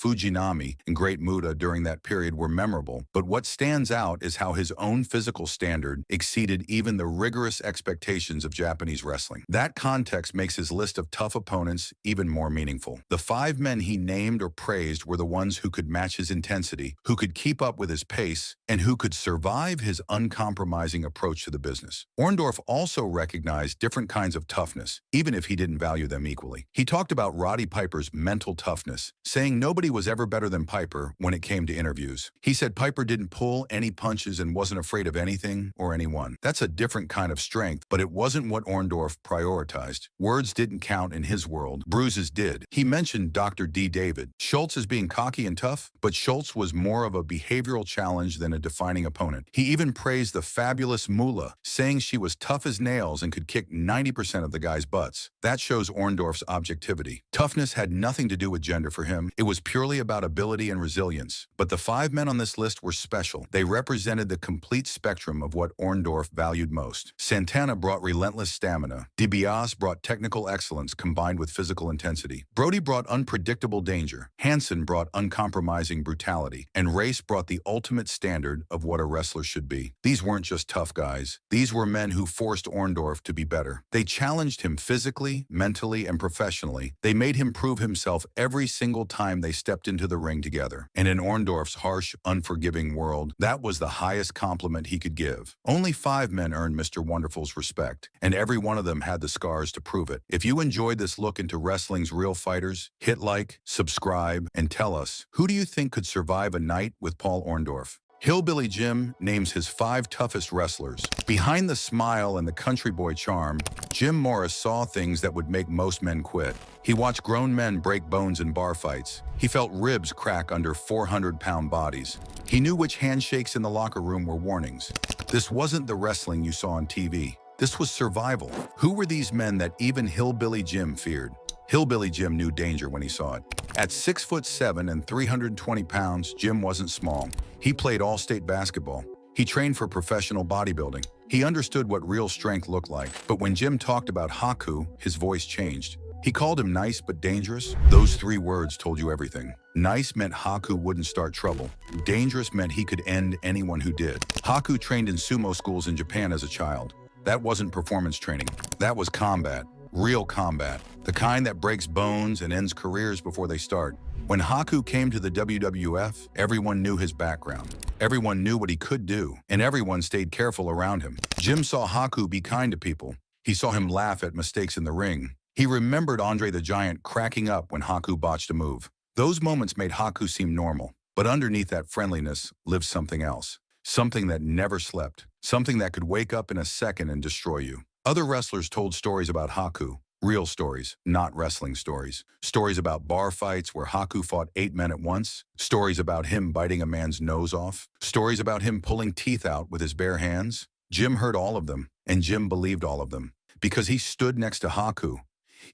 Fujinami and Great Muta during that period were memorable, but what stands out is how his own physical standard exceeded even the rigorous expectations of Japanese wrestling. That context makes his list of tough opponents even more meaningful. The 5 men he named or praised were the ones who could match his intensity, who could keep up with his pace, and who could survive his uncompromising approach to the business. Orndorff also recognized different kinds of toughness, even if he didn't value them equally. He talked about Roddy Piper's mental toughness, saying nobody was ever better than Piper when it came to interviews. He said Piper didn't pull any punches and wasn't afraid of anything or anyone. That's a different kind of strength, but it wasn't what Orndorff prioritized. Words didn't count in his world. Bruises did. He mentioned Dr. D. David Schultz as being cocky and tough, but Schultz was more of a behavioral challenge than a defining opponent. He even praised the fabulous Moolah, saying she was tough as nails and could kick 90% of the guys' butts. That shows Orndorff's objectivity. Toughness had nothing to do with gender for him. It was purely about ability and resilience. But the 5 men on this list were special. They represented the complete spectrum of what Orndorff valued most. Santana brought relentless stamina. DiBiase brought technical excellence combined with physical intensity. Brody brought unpredictable danger. Hansen brought uncompromising brutality. And Race brought the ultimate standard of what a wrestler should be. These weren't just tough guys. These were men who forced Orndorff to be better. They challenged him physically, mentally, and professionally. They made him prove himself every single time they stepped into the ring together. And in Orndorff's harsh, unforgiving world, that was the highest compliment he could give. Only 5 men earned Mr. Wonderful's respect, and every one of them had the scars to prove it. If you enjoyed this look into wrestling's real fighters, hit like, subscribe, and tell us, who do you think could survive a night with Paul Orndorff? Hillbilly Jim names his 5 toughest wrestlers. Behind the smile and the country boy charm, Jim Morris saw things that would make most men quit. He watched grown men break bones in bar fights. He felt ribs crack under 400-pound bodies. He knew which handshakes in the locker room were warnings. This wasn't the wrestling you saw on TV. This was survival. Who were these men that even Hillbilly Jim feared? Hillbilly Jim knew danger when he saw it. At 6'7" and 320 pounds, Jim wasn't small. He played all-state basketball. He trained for professional bodybuilding. He understood what real strength looked like. But when Jim talked about Haku, his voice changed. He called him nice but dangerous. Those 3 words told you everything. Nice meant Haku wouldn't start trouble. Dangerous meant he could end anyone who did. Haku trained in sumo schools in Japan as a child. That wasn't performance training. That was combat. Real combat. The kind that breaks bones and ends careers before they start. When Haku came to the WWF, everyone knew his background. Everyone knew what he could do, and everyone stayed careful around him. Jim saw Haku be kind to people. He saw him laugh at mistakes in the ring. He remembered Andre the Giant cracking up when Haku botched a move. Those moments made Haku seem normal, but underneath that friendliness lived something else. Something that never slept. Something that could wake up in a second and destroy you. Other wrestlers told stories about Haku. Real stories, not wrestling stories. Stories about bar fights where Haku fought 8 men at once. Stories about him biting a man's nose off. Stories about him pulling teeth out with his bare hands. Jim heard all of them, and Jim believed all of them. Because he stood next to Haku,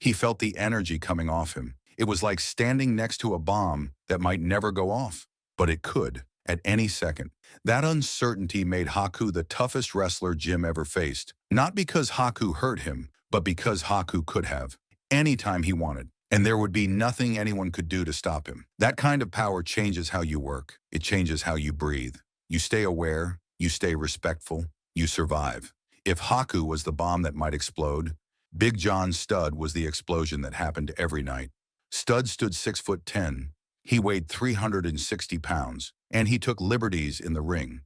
he felt the energy coming off him. It was like standing next to a bomb that might never go off, but it could, at any second. That uncertainty made Haku the toughest wrestler Jim ever faced. Not because Haku hurt him, but because Haku could have, anytime he wanted. And there would be nothing anyone could do to stop him. That kind of power changes how you work. It changes how you breathe. You stay aware, you stay respectful, you survive. If Haku was the bomb that might explode, Big John Studd was the explosion that happened every night. Stud stood 6'10". He weighed 360 pounds, and he took liberties in the ring.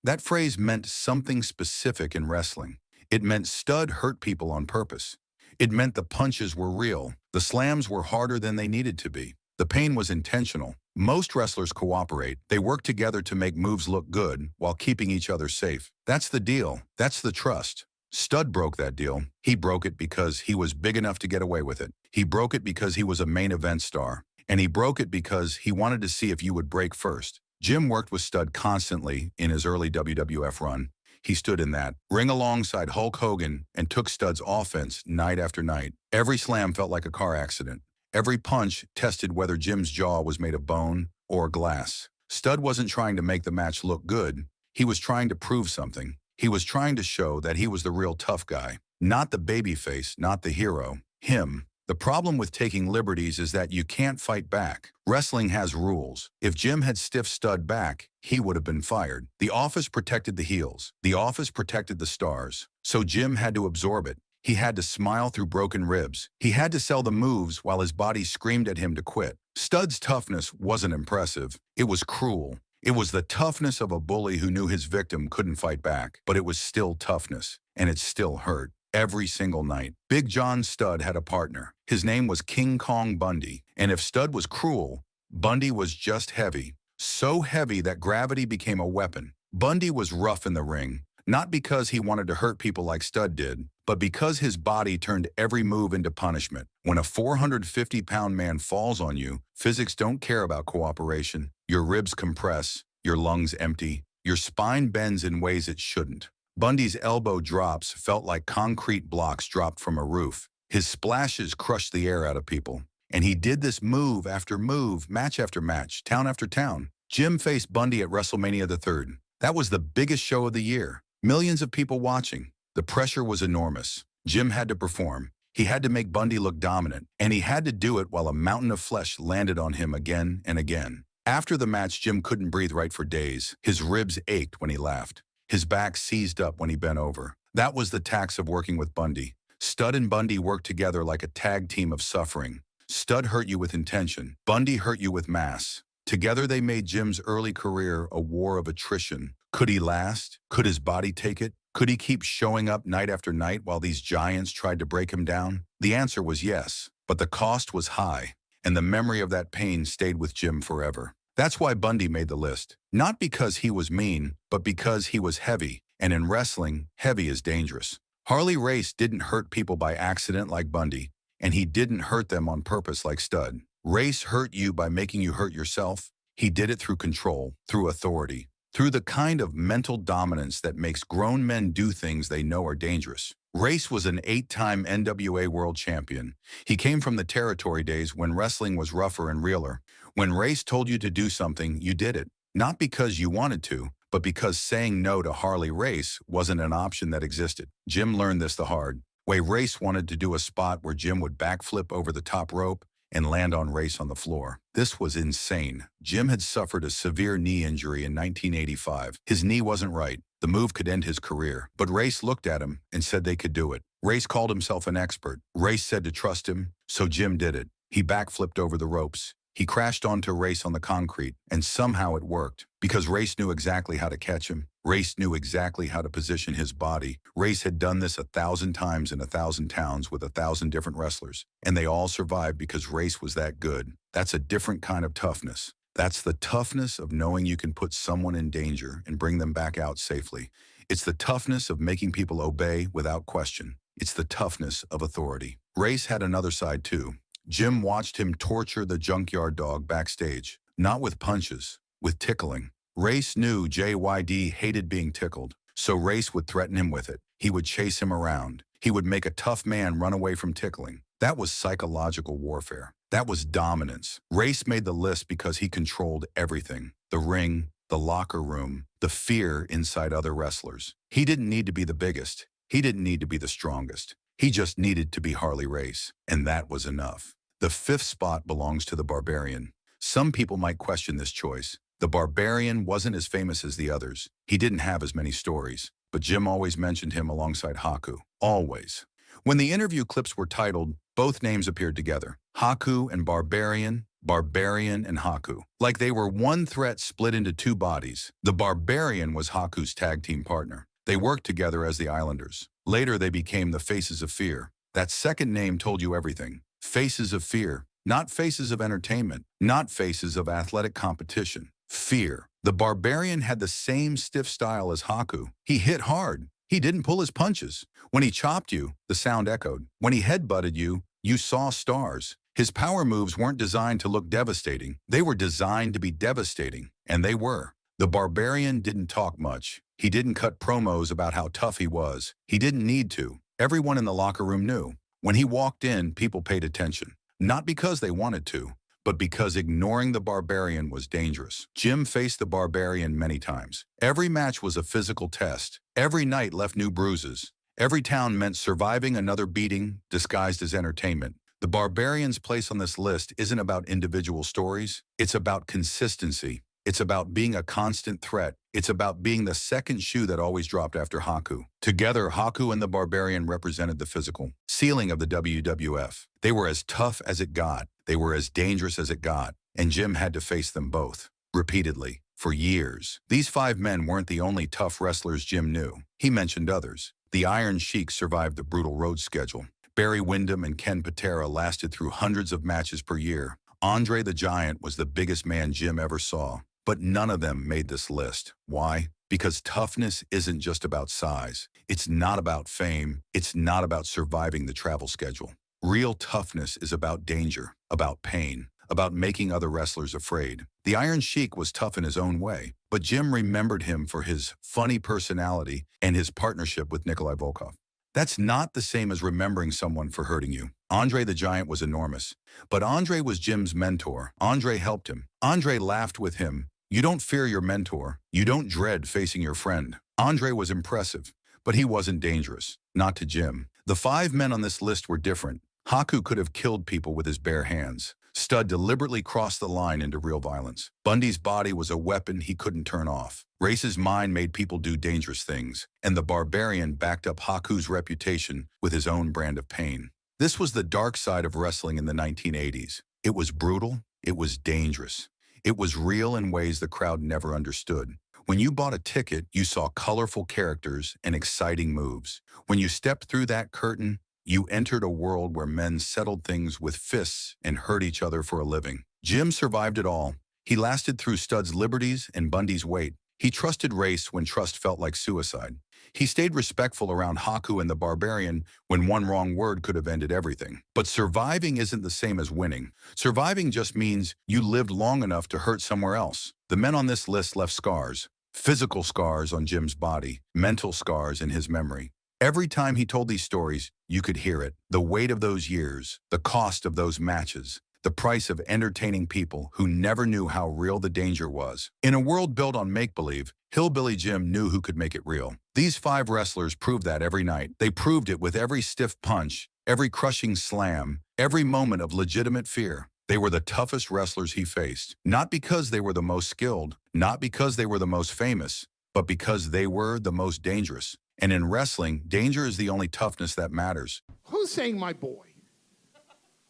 That phrase meant something specific in wrestling. It meant Stud hurt people on purpose. It meant the punches were real. The slams were harder than they needed to be. The pain was intentional. Most wrestlers cooperate. They work together to make moves look good while keeping each other safe. That's the deal. That's the trust. Stud broke that deal. He broke it because he was big enough to get away with it. He broke it because he was a main event star. And he broke it because he wanted to see if you would break first. Jim worked with Stud constantly in his early WWF run. He stood in that ring alongside Hulk Hogan and took Stud's offense night after night. Every slam felt like a car accident. Every punch tested whether Jim's jaw was made of bone or glass. Stud wasn't trying to make the match look good. He was trying to prove something. He was trying to show that he was the real tough guy. Not the babyface, not the hero. Him. The problem with taking liberties is that you can't fight back. Wrestling has rules. If Jim had stiffed Stud back, he would have been fired. The Office protected the heels. The Office protected the stars. So Jim had to absorb it. He had to smile through broken ribs. He had to sell the moves while his body screamed at him to quit. Stud's toughness wasn't impressive. It was cruel. It was the toughness of a bully who knew his victim couldn't fight back. But it was still toughness, and it still hurt. Every single night. Big John Studd had a partner. His name was King Kong Bundy. And if Studd was cruel, Bundy was just heavy. So heavy that gravity became a weapon. Bundy was rough in the ring, not because he wanted to hurt people like Studd did, but because his body turned every move into punishment. When a 450-pound man falls on you, physics don't care about cooperation. Your ribs compress, your lungs empty, your spine bends in ways it shouldn't. Bundy's elbow drops felt like concrete blocks dropped from a roof. His splashes crushed the air out of people. And he did this move after move, match after match, town after town. Jim faced Bundy at WrestleMania III. That was the biggest show of the year. Millions of people watching. The pressure was enormous. Jim had to perform. He had to make Bundy look dominant. And he had to do it while a mountain of flesh landed on him again and again. After the match, Jim couldn't breathe right for days. His ribs ached when he laughed. His back seized up when he bent over. That was the tax of working with Bundy. Stud and Bundy worked together like a tag team of suffering. Stud hurt you with intention. Bundy hurt you with mass. Together they made Jim's early career a war of attrition. Could he last? Could his body take it? Could he keep showing up night after night while these giants tried to break him down? The answer was yes, but the cost was high, and the memory of that pain stayed with Jim forever. That's why Bundy made the list. Not because he was mean, but because he was heavy. And in wrestling, heavy is dangerous. Harley Race didn't hurt people by accident like Bundy, and he didn't hurt them on purpose like Stud. Race hurt you by making you hurt yourself. He did it through control, through authority, through the kind of mental dominance that makes grown men do things they know are dangerous. Race was an 8-time NWA World Champion. He came from the territory days when wrestling was rougher and realer. When Race told you to do something, you did it. Not because you wanted to, but because saying no to Harley Race wasn't an option that existed. Jim learned this the hard way. Race wanted to do a spot where Jim would backflip over the top rope and land on Race on the floor. This was insane. Jim had suffered a severe knee injury in 1985. His knee wasn't right. The move could end his career. But Race looked at him and said they could do it. Race called himself an expert. Race said to trust him, so Jim did it. He backflipped over the ropes. He crashed onto Race on the concrete, and somehow it worked. Because Race knew exactly how to catch him. Race knew exactly how to position his body. Race had done this 1,000 times in 1,000 towns with 1,000 different wrestlers. And they all survived because Race was that good. That's a different kind of toughness. That's the toughness of knowing you can put someone in danger and bring them back out safely. It's the toughness of making people obey without question. It's the toughness of authority. Race had another side too. Jim watched him torture the Junkyard Dog backstage, not with punches, with tickling. Race knew JYD hated being tickled, so Race would threaten him with it. He would chase him around. He would make a tough man run away from tickling. That was psychological warfare. That was dominance. Race made the list because he controlled everything. The ring, the locker room, the fear inside other wrestlers. He didn't need to be the biggest. He didn't need to be the strongest. He just needed to be Harley Race, and that was enough. The 5th spot belongs to the Barbarian. Some people might question this choice. The Barbarian wasn't as famous as the others. He didn't have as many stories, but Jim always mentioned him alongside Haku. Always. When the interview clips were titled, both names appeared together. Haku and Barbarian, Barbarian and Haku. Like they were one threat split into two bodies. The Barbarian was Haku's tag team partner. They worked together as the Islanders. Later, they became the Faces of Fear. That second name told you everything. Faces of Fear. Not faces of entertainment. Not faces of athletic competition. Fear. The Barbarian had the same stiff style as Haku. He hit hard. He didn't pull his punches. When he chopped you, the sound echoed. When he headbutted you, you saw stars. His power moves weren't designed to look devastating. They were designed to be devastating, and they were. The Barbarian didn't talk much. He didn't cut promos about how tough he was. He didn't need to. Everyone in the locker room knew. When he walked in, people paid attention. Not because they wanted to, but because ignoring the Barbarian was dangerous. Jim faced the Barbarian many times. Every match was a physical test. Every night left new bruises. Every town meant surviving another beating disguised as entertainment. The Barbarian's place on this list isn't about individual stories. It's about consistency. It's about being a constant threat. It's about being the second shoe that always dropped after Haku. Together, Haku and the Barbarian represented the physical ceiling of the WWF. They were as tough as it got. They were as dangerous as it got. And Jim had to face them both, repeatedly, for years. These five men weren't the only tough wrestlers Jim knew. He mentioned others. The Iron Sheik survived the brutal road schedule. Barry Windham and Ken Patera lasted through hundreds of matches per year. Andre the Giant was the biggest man Jim ever saw. But none of them made this list. Why? Because toughness isn't just about size. It's not about fame. It's not about surviving the travel schedule. Real toughness is about danger, about pain, about making other wrestlers afraid. The Iron Sheik was tough in his own way, but Jim remembered him for his funny personality and his partnership with Nikolai Volkov. That's not the same as remembering someone for hurting you. Andre the Giant was enormous, but Andre was Jim's mentor. Andre helped him. Andre laughed with him. You don't fear your mentor. You don't dread facing your friend. Andre was impressive, but he wasn't dangerous. Not to Jim. The five men on this list were different. Haku could have killed people with his bare hands. Stud deliberately crossed the line into real violence. Bundy's body was a weapon he couldn't turn off. Race's mind made people do dangerous things, and the Barbarian backed up Haku's reputation with his own brand of pain. This was the dark side of wrestling in the 1980s. It was brutal. It was dangerous. It was real in ways the crowd never understood. When you bought a ticket, you saw colorful characters and exciting moves. When you stepped through that curtain, you entered a world where men settled things with fists and hurt each other for a living. Jim survived it all. He lasted through Stud's liberties and Bundy's weight. He trusted Race when trust felt like suicide. He stayed respectful around Haku and the Barbarian when one wrong word could have ended everything. But surviving isn't the same as winning. Surviving just means you lived long enough to hurt somewhere else. The men on this list left scars. Physical scars on Jim's body, mental scars in his memory. Every time he told these stories, you could hear it. The weight of those years, the cost of those matches, the price of entertaining people who never knew how real the danger was. In a world built on make-believe, Hillbilly Jim knew who could make it real. These five wrestlers proved that every night. They proved it with every stiff punch, every crushing slam, every moment of legitimate fear. They were the toughest wrestlers he faced, not because they were the most skilled, not because they were the most famous, but because they were the most dangerous. And in wrestling, danger is the only toughness that matters. Who's saying my boy?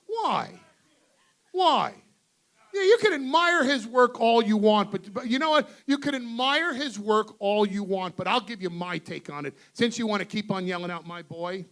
Why? Why? Yeah, you can admire his work all you want, but you know what? You can admire his work all you want, but I'll give you my take on it. Since you want to keep on yelling out my boy,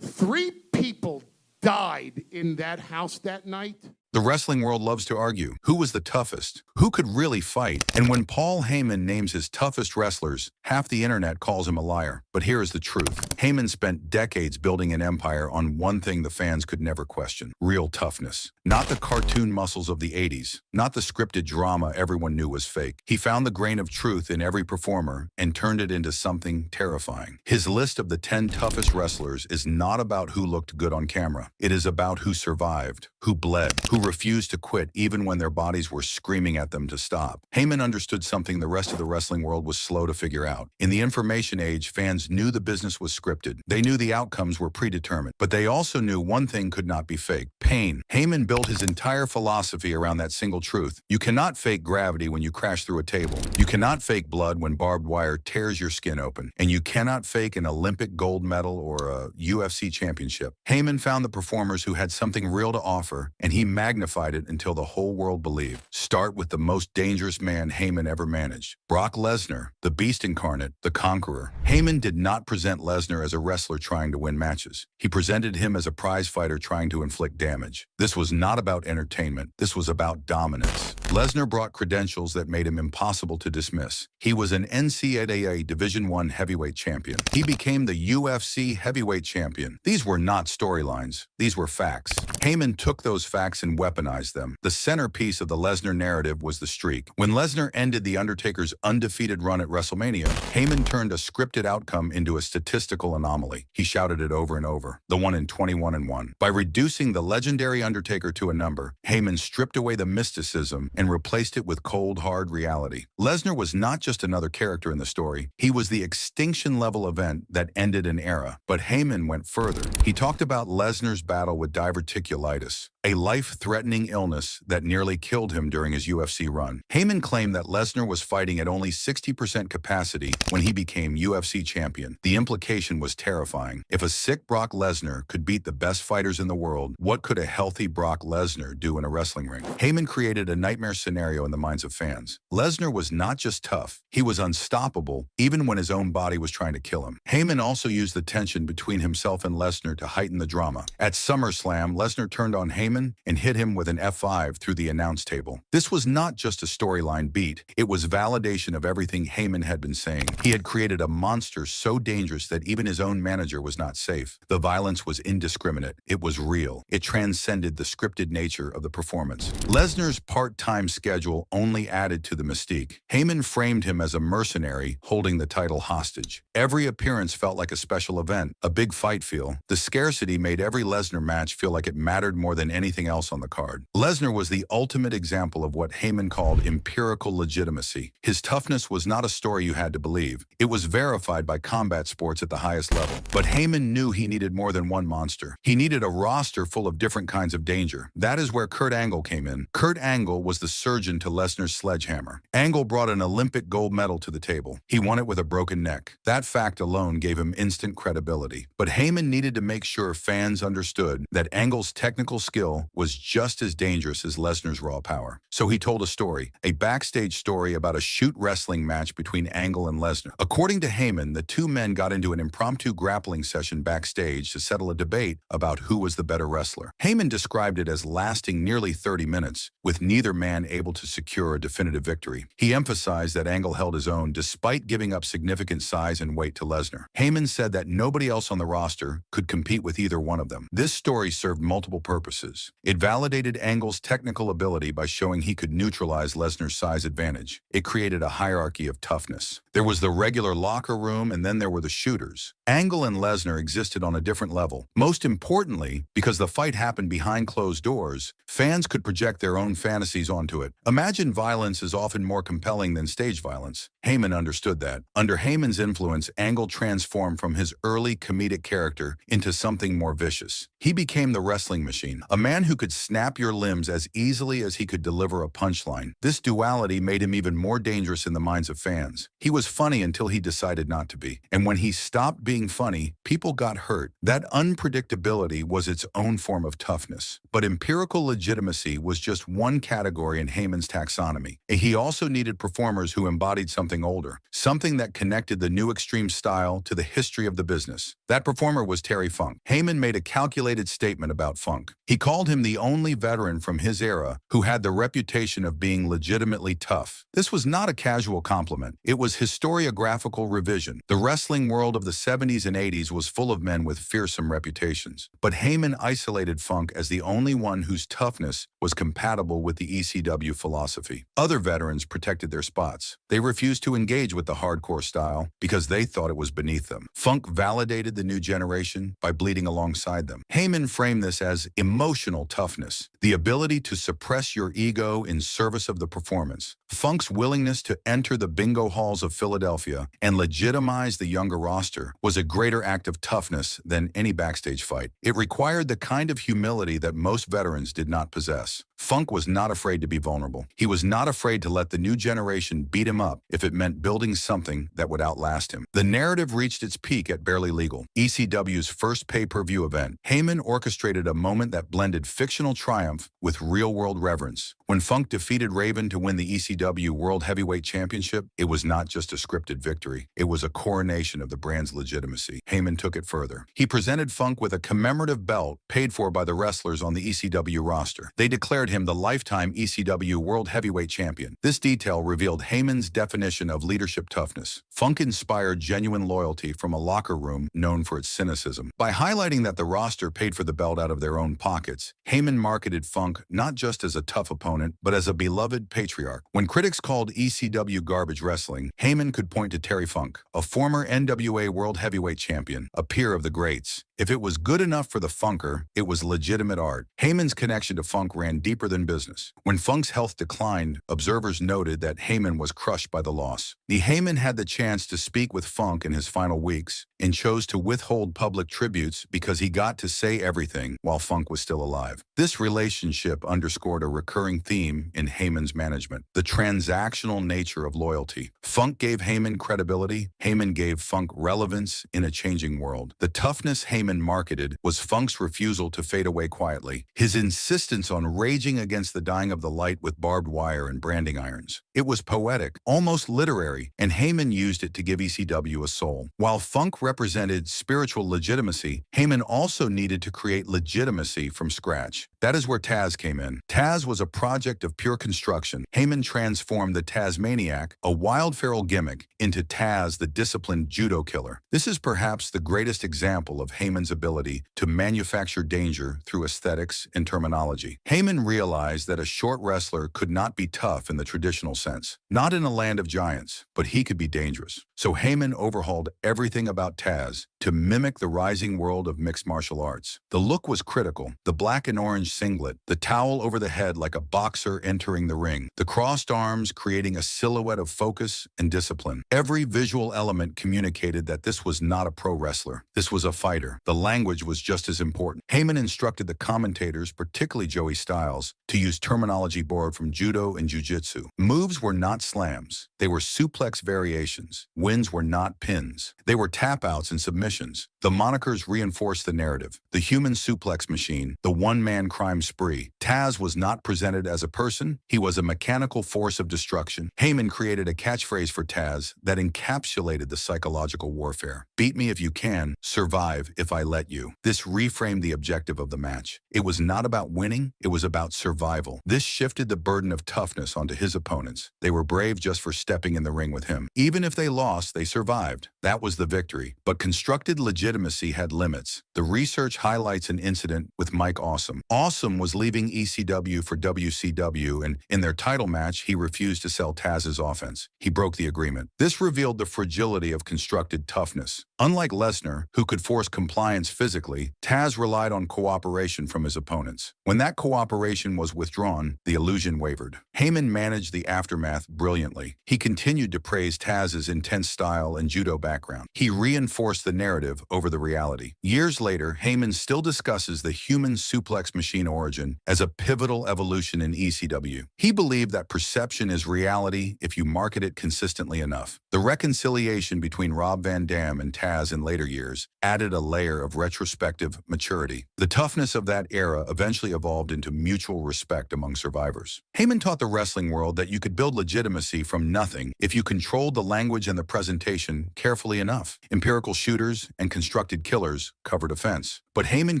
3 people died in that house that night. The wrestling world loves to argue. Who was the toughest? Who could really fight? And when Paul Heyman names his toughest wrestlers, half the internet calls him a liar. But here is the truth. Heyman spent decades building an empire on one thing the fans could never question: real toughness. Not the cartoon muscles of the 80s. Not the scripted drama everyone knew was fake. He found the grain of truth in every performer and turned it into something terrifying. His list of the 10 toughest wrestlers is not about who looked good on camera. It is about who survived, who bled, who who refused to quit even when their bodies were screaming at them to stop. Heyman understood something the rest of the wrestling world was slow to figure out. In the information age, fans knew the business was scripted. They knew the outcomes were predetermined. But they also knew one thing could not be faked: pain. Heyman built his entire philosophy around that single truth. You cannot fake gravity when you crash through a table. You cannot fake blood when barbed wire tears your skin open. And you cannot fake an Olympic gold medal or a UFC championship. Heyman found the performers who had something real to offer, and he magnified it until the whole world believed. Start with the most dangerous man Heyman ever managed: Brock Lesnar, the Beast incarnate, the Conqueror. Heyman did not present Lesnar as a wrestler trying to win matches. He presented him as a prize fighter trying to inflict damage. This was not about entertainment. This was about dominance. Lesnar brought credentials that made him impossible to dismiss. He was an NCAA Division I heavyweight champion. He became the UFC heavyweight champion. These were not storylines. These were facts. Heyman took those facts and weaponized them. The centerpiece of the Lesnar narrative was the streak. When Lesnar ended The Undertaker's undefeated run at WrestleMania, Heyman turned a scripted outcome into a statistical anomaly. He shouted it over and over: the one in 21-1. By reducing the legendary Undertaker to a number, Heyman stripped away the mysticism and replaced it with cold, hard reality. Lesnar was not just another character in the story. He was the extinction-level event that ended an era. But Heyman went further. He talked about Lesnar's battle with diverticulitis, a life-threatening illness that nearly killed him during his UFC run. Heyman claimed that Lesnar was fighting at only 60% capacity when he became UFC champion. The implication was terrifying. If a sick Brock Lesnar could beat the best fighters in the world, what could a healthy Brock Lesnar do in a wrestling ring? Heyman created a nightmare scenario in the minds of fans. Lesnar was not just tough, he was unstoppable, even when his own body was trying to kill him. Heyman also used the tension between himself and Lesnar to heighten the drama. At SummerSlam, Lesnar turned on Heyman and hit him with an F5 through the announce table. This was not just a storyline beat, it was validation of everything Heyman had been saying. He had created a monster so dangerous that even his own manager was not safe. The violence was indiscriminate. It was real. It transcended the scripted nature of the performance. Lesnar's part-time schedule only added to the mystique. Heyman framed him as a mercenary holding the title hostage. Every appearance felt like a special event, a big fight feel. The scarcity made every Lesnar match feel like it mattered more than anything else on the card. Lesnar was the ultimate example of what Heyman called empirical legitimacy. His toughness was not a story you had to believe. It was verified by combat sports at the highest level. But Heyman knew he needed more than one monster. He needed a roster full of different kinds of danger. That is where Kurt Angle came in. Kurt Angle was the surgeon to Lesnar's sledgehammer. Angle brought an Olympic gold medal to the table. He won it with a broken neck. That fact alone gave him instant credibility. But Heyman needed to make sure fans understood that Angle's technical skill was just as dangerous as Lesnar's raw power. So he told a story, a backstage story about a shoot wrestling match between Angle and Lesnar. According to Heyman, the two men got into an impromptu grappling session backstage to settle a debate about who was the better wrestler. Heyman described it as lasting nearly 30 minutes, with neither man able to secure a definitive victory. He emphasized that Angle held his own despite giving up significant size and weight to Lesnar. Heyman said that nobody else on the roster could compete with either one of them. This story served multiple purposes. It validated Angle's technical ability by showing he could neutralize Lesnar's size advantage. It created a hierarchy of toughness. There was the regular locker room, and then there were the shooters. Angle and Lesnar existed on a different level. Most importantly, because the fight happened behind closed doors, fans could project their own fantasies onto it. Imagine violence is often more compelling than stage violence. Heyman understood that. Under Heyman's influence, Angle transformed from his early comedic character into something more vicious. He became the wrestling machine, a man who could snap your limbs as easily as he could deliver a punchline. This duality made him even more dangerous in the minds of fans. He was funny until he decided not to be. And when he stopped being funny, people got hurt. That unpredictability was its own form of toughness. But empirical legitimacy was just one category in Heyman's taxonomy. He also needed performers who embodied something older, something that connected the new extreme style to the history of the business. That performer was Terry Funk. Heyman made a calculated statement about Funk. He called him the only veteran from his era who had the reputation of being legitimately tough. This was not a casual compliment. It was historiographical revision. The wrestling world of the 70s and 80s was full of men with fearsome reputations. But Heyman isolated Funk as the only one whose toughness was compatible with the ECW philosophy. Other veterans protected their spots. They refused refused to engage with the hardcore style because they thought it was beneath them. Funk validated the new generation by bleeding alongside them. Heyman framed this as emotional toughness, the ability to suppress your ego in service of the performance. Funk's willingness to enter the bingo halls of Philadelphia and legitimize the younger roster was a greater act of toughness than any backstage fight. It required the kind of humility that most veterans did not possess. Funk was not afraid to be vulnerable. He was not afraid to let the new generation beat him up if it meant building something that would outlast him. The narrative reached its peak at Barely Legal, ECW's first pay-per-view event. Heyman orchestrated a moment that blended fictional triumph with real-world reverence. When Funk defeated Raven to win the ECW World Heavyweight Championship, it was not just a scripted victory. It was a coronation of the brand's legitimacy. Heyman took it further. He presented Funk with a commemorative belt paid for by the wrestlers on the ECW roster. They declared him the lifetime ECW World Heavyweight Champion. This detail revealed Heyman's definition of leadership toughness. Funk inspired genuine loyalty from a locker room known for its cynicism. By highlighting that the roster paid for the belt out of their own pockets, Heyman marketed Funk not just as a tough opponent, but as a beloved patriarch. When critics called ECW garbage wrestling, Heyman could point to Terry Funk, a former NWA World Heavyweight Champion, a peer of the greats. If it was good enough for the Funker, it was legitimate art. Heyman's connection to Funk ran deeper than business. When Funk's health declined, observers noted that Heyman was crushed by the loss. Heyman had the chance to speak with Funk in his final weeks and chose to withhold public tributes because he got to say everything while Funk was still alive. This relationship underscored a recurring theme in Heyman's management: the transactional nature of loyalty. Funk gave Heyman credibility. Heyman gave Funk relevance in a changing world. The toughness Heyman marketed was Funk's refusal to fade away quietly, his insistence on raging against the dying of the light with barbed wire and branding irons. It was poetic, almost literary, and Heyman used it to give ECW a soul. While Funk represented spiritual legitimacy, Heyman also needed to create legitimacy from scratch. That is where Taz came in. Taz was a project of pure construction. Heyman transformed the Tazmaniac, a wild feral gimmick, into Taz, the disciplined judo killer. This is perhaps the greatest example of Heyman's ability to manufacture danger through aesthetics and terminology. Heyman realized that a short wrestler could not be tough in the traditional sense. Not in a land of giants, but he could be dangerous. So Heyman overhauled everything about Taz to mimic the rising world of mixed martial arts. The look was critical: the black and orange singlet, the towel over the head like a boxer entering the ring, the crossed arms creating a silhouette of focus and discipline. Every visual element communicated that this was not a pro wrestler. This was a fighter. The language was just as important. Heyman instructed the commentators, particularly Joey Styles, to use terminology borrowed from judo and jiu-jitsu. Moves were not slams. They were suplex variations. Wins were not pins. They were tap-outs and submissions. The monikers reinforced the narrative: the human suplex machine, the one-man crime spree. Taz was not presented as a person. He was a mechanical force of destruction. Heyman created a catchphrase for Taz that encapsulated the psychological warfare: beat me if you can, survive if I let you. This reframed the objective of the match. It was not about winning, it was about survival. This shifted the burden of toughness onto his opponents. They were brave just for stepping in the ring with him. Even if they lost, they survived. That was the victory. But constructed legitimacy had limits. The research highlights an incident with Mike Awesome. Awesome was leaving ECW for WCW, and in their title match, he refused to sell Taz's offense. He broke the agreement. This revealed the fragility of constructed toughness. Unlike Lesnar, who could force compliance physically, Taz relied on cooperation from his opponents. When that cooperation was withdrawn, the illusion wavered. Heyman managed the aftermath brilliantly. He continued to praise Taz's intense style and judo background. He reinforced the narrative over the reality. Years later, Heyman still discusses the human suplex machine origin as a pivotal evolution in ECW. He believed that perception is reality if you market it consistently enough. The reconciliation between Rob Van Dam and Taz in later years added a layer of retrospective maturity. The toughness of that era eventually evolved into mutual respect among survivors. Heyman taught the wrestling world that you could build legitimacy from nothing if you controlled the language and the presentation carefully enough. Imperial Empirical shooters and constructed killers covered offense. But Heyman